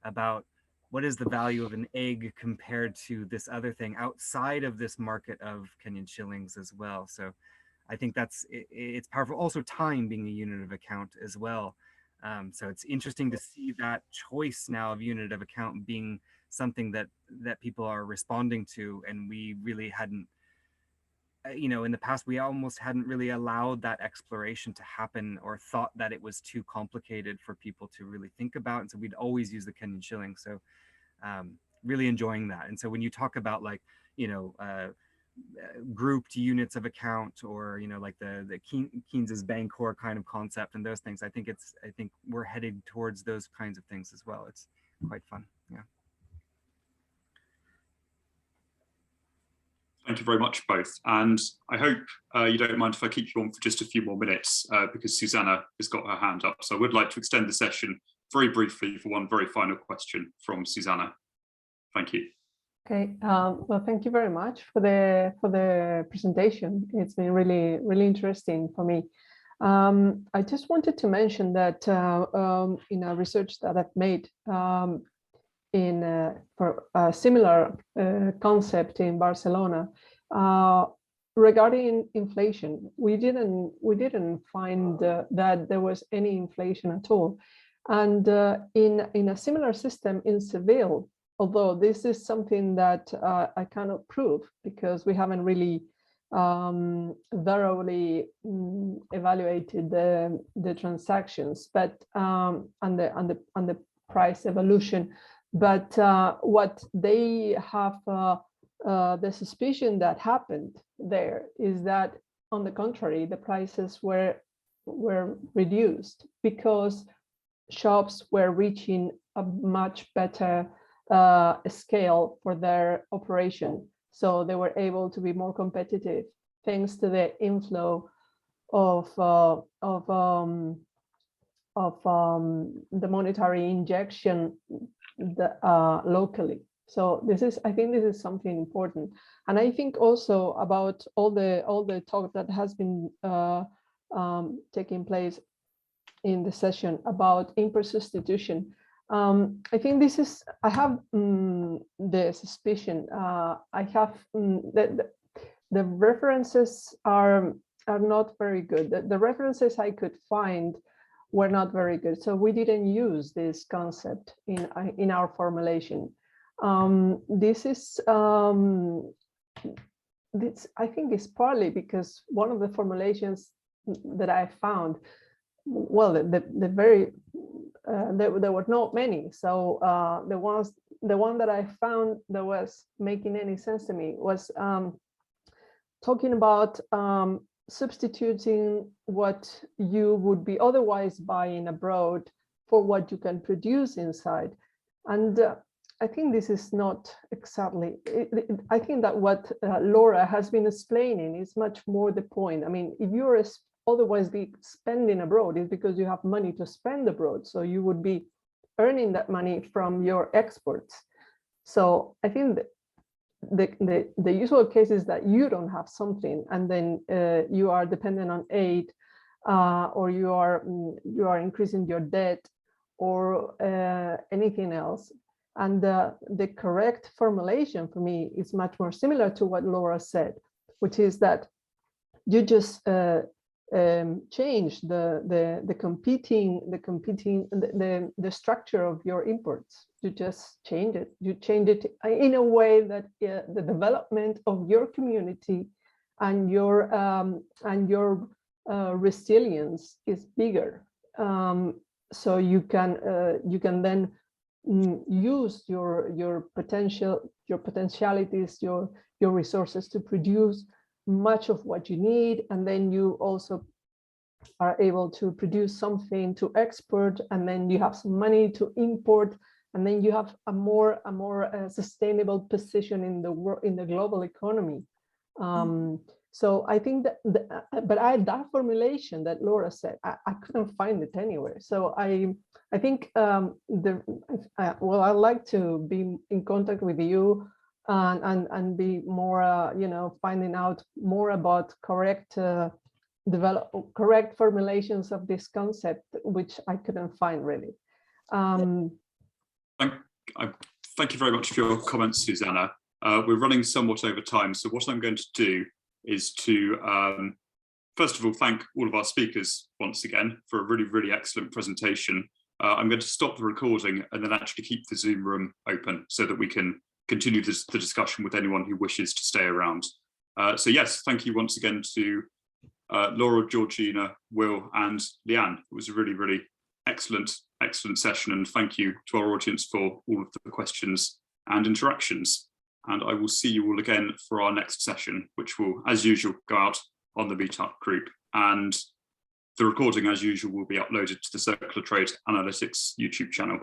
about what is the value of an egg compared to this other thing outside of this market of Kenyan shillings as well. So I think it's powerful. Also time being a unit of account as well. So it's interesting to see that choice now of unit of account being something that people are responding to. And we really hadn't, you know, in the past, we almost hadn't really allowed that exploration to happen or thought that it was too complicated for people to really think about. And so we'd always use the Kenyan shilling. So really enjoying that. And so when you talk about like, grouped units of account, or like the Keynes's Bancor kind of concept and those things, I think we're headed towards those kinds of things as well. It's quite fun. Yeah. Thank you very much, both. And I hope you don't mind if I keep you on for just a few more minutes, because Susanna has got her hand up. So I would like to extend the session very briefly for one very final question from Susanna. Thank you. Okay, well, thank you very much for the presentation. It's been really interesting for me. I just wanted to mention that in a research that I've made for a similar concept in Barcelona regarding inflation, we didn't find that there was any inflation at all, and in a similar system in Seville. Although this is something that I cannot prove because we haven't really thoroughly evaluated the transactions, but and the price evolution. But what they have the suspicion that happened there is that, on the contrary, the prices were reduced because shops were reaching a much better scale for their operation, so they were able to be more competitive thanks to the inflow of the monetary injection locally. So I think this is something important, and I think also about all the talk that has been taking place in the session about import substitution. I think I have the suspicion. I have that the references are not very good. The references I could find were not very good, so we didn't use this concept in our formulation. This I think is partly because one of the formulations that I found, well, there were not many. So the one that I found that was making any sense to me was talking about substituting what you would be otherwise buying abroad for what you can produce inside. And I think this is not exactly, I think that what Laura has been explaining is much more the point. I mean, if you're otherwise be spending abroad, is because you have money to spend abroad. So you would be earning that money from your exports. So I think that the usual case is that you don't have something, and then you are dependent on aid, or you are increasing your debt, or anything else. And the correct formulation for me is much more similar to what Laura said, which is that you just change the structure of your imports. You just change it. You change it in a way that the development of your community and your resilience is bigger. So you can then use your potentialities, your resources to produce much of what you need, and then you also are able to produce something to export, and then you have some money to import, and then you have a more sustainable position in the global economy. So I think that, that formulation that Laura said, I couldn't find it anywhere. So I think well, I'd like to be in contact with you and be more, finding out more about correct formulations of this concept, which I couldn't find really. Thank you very much for your comments, Susanna. We're running somewhat over time, so what I'm going to do is to first of all thank all of our speakers once again for a really, really excellent presentation. I'm going to stop the recording and then actually keep the Zoom room open so that we can continue the discussion with anyone who wishes to stay around. So yes, thank you once again to Laura, Georgina, Will and Leanne. It was a really, really excellent session, and thank you to our audience for all of the questions and interactions. And I will see you all again for our next session, which will, as usual, go out on the Meetup group. And the recording, as usual, will be uploaded to the Circular Trade Analytics YouTube channel.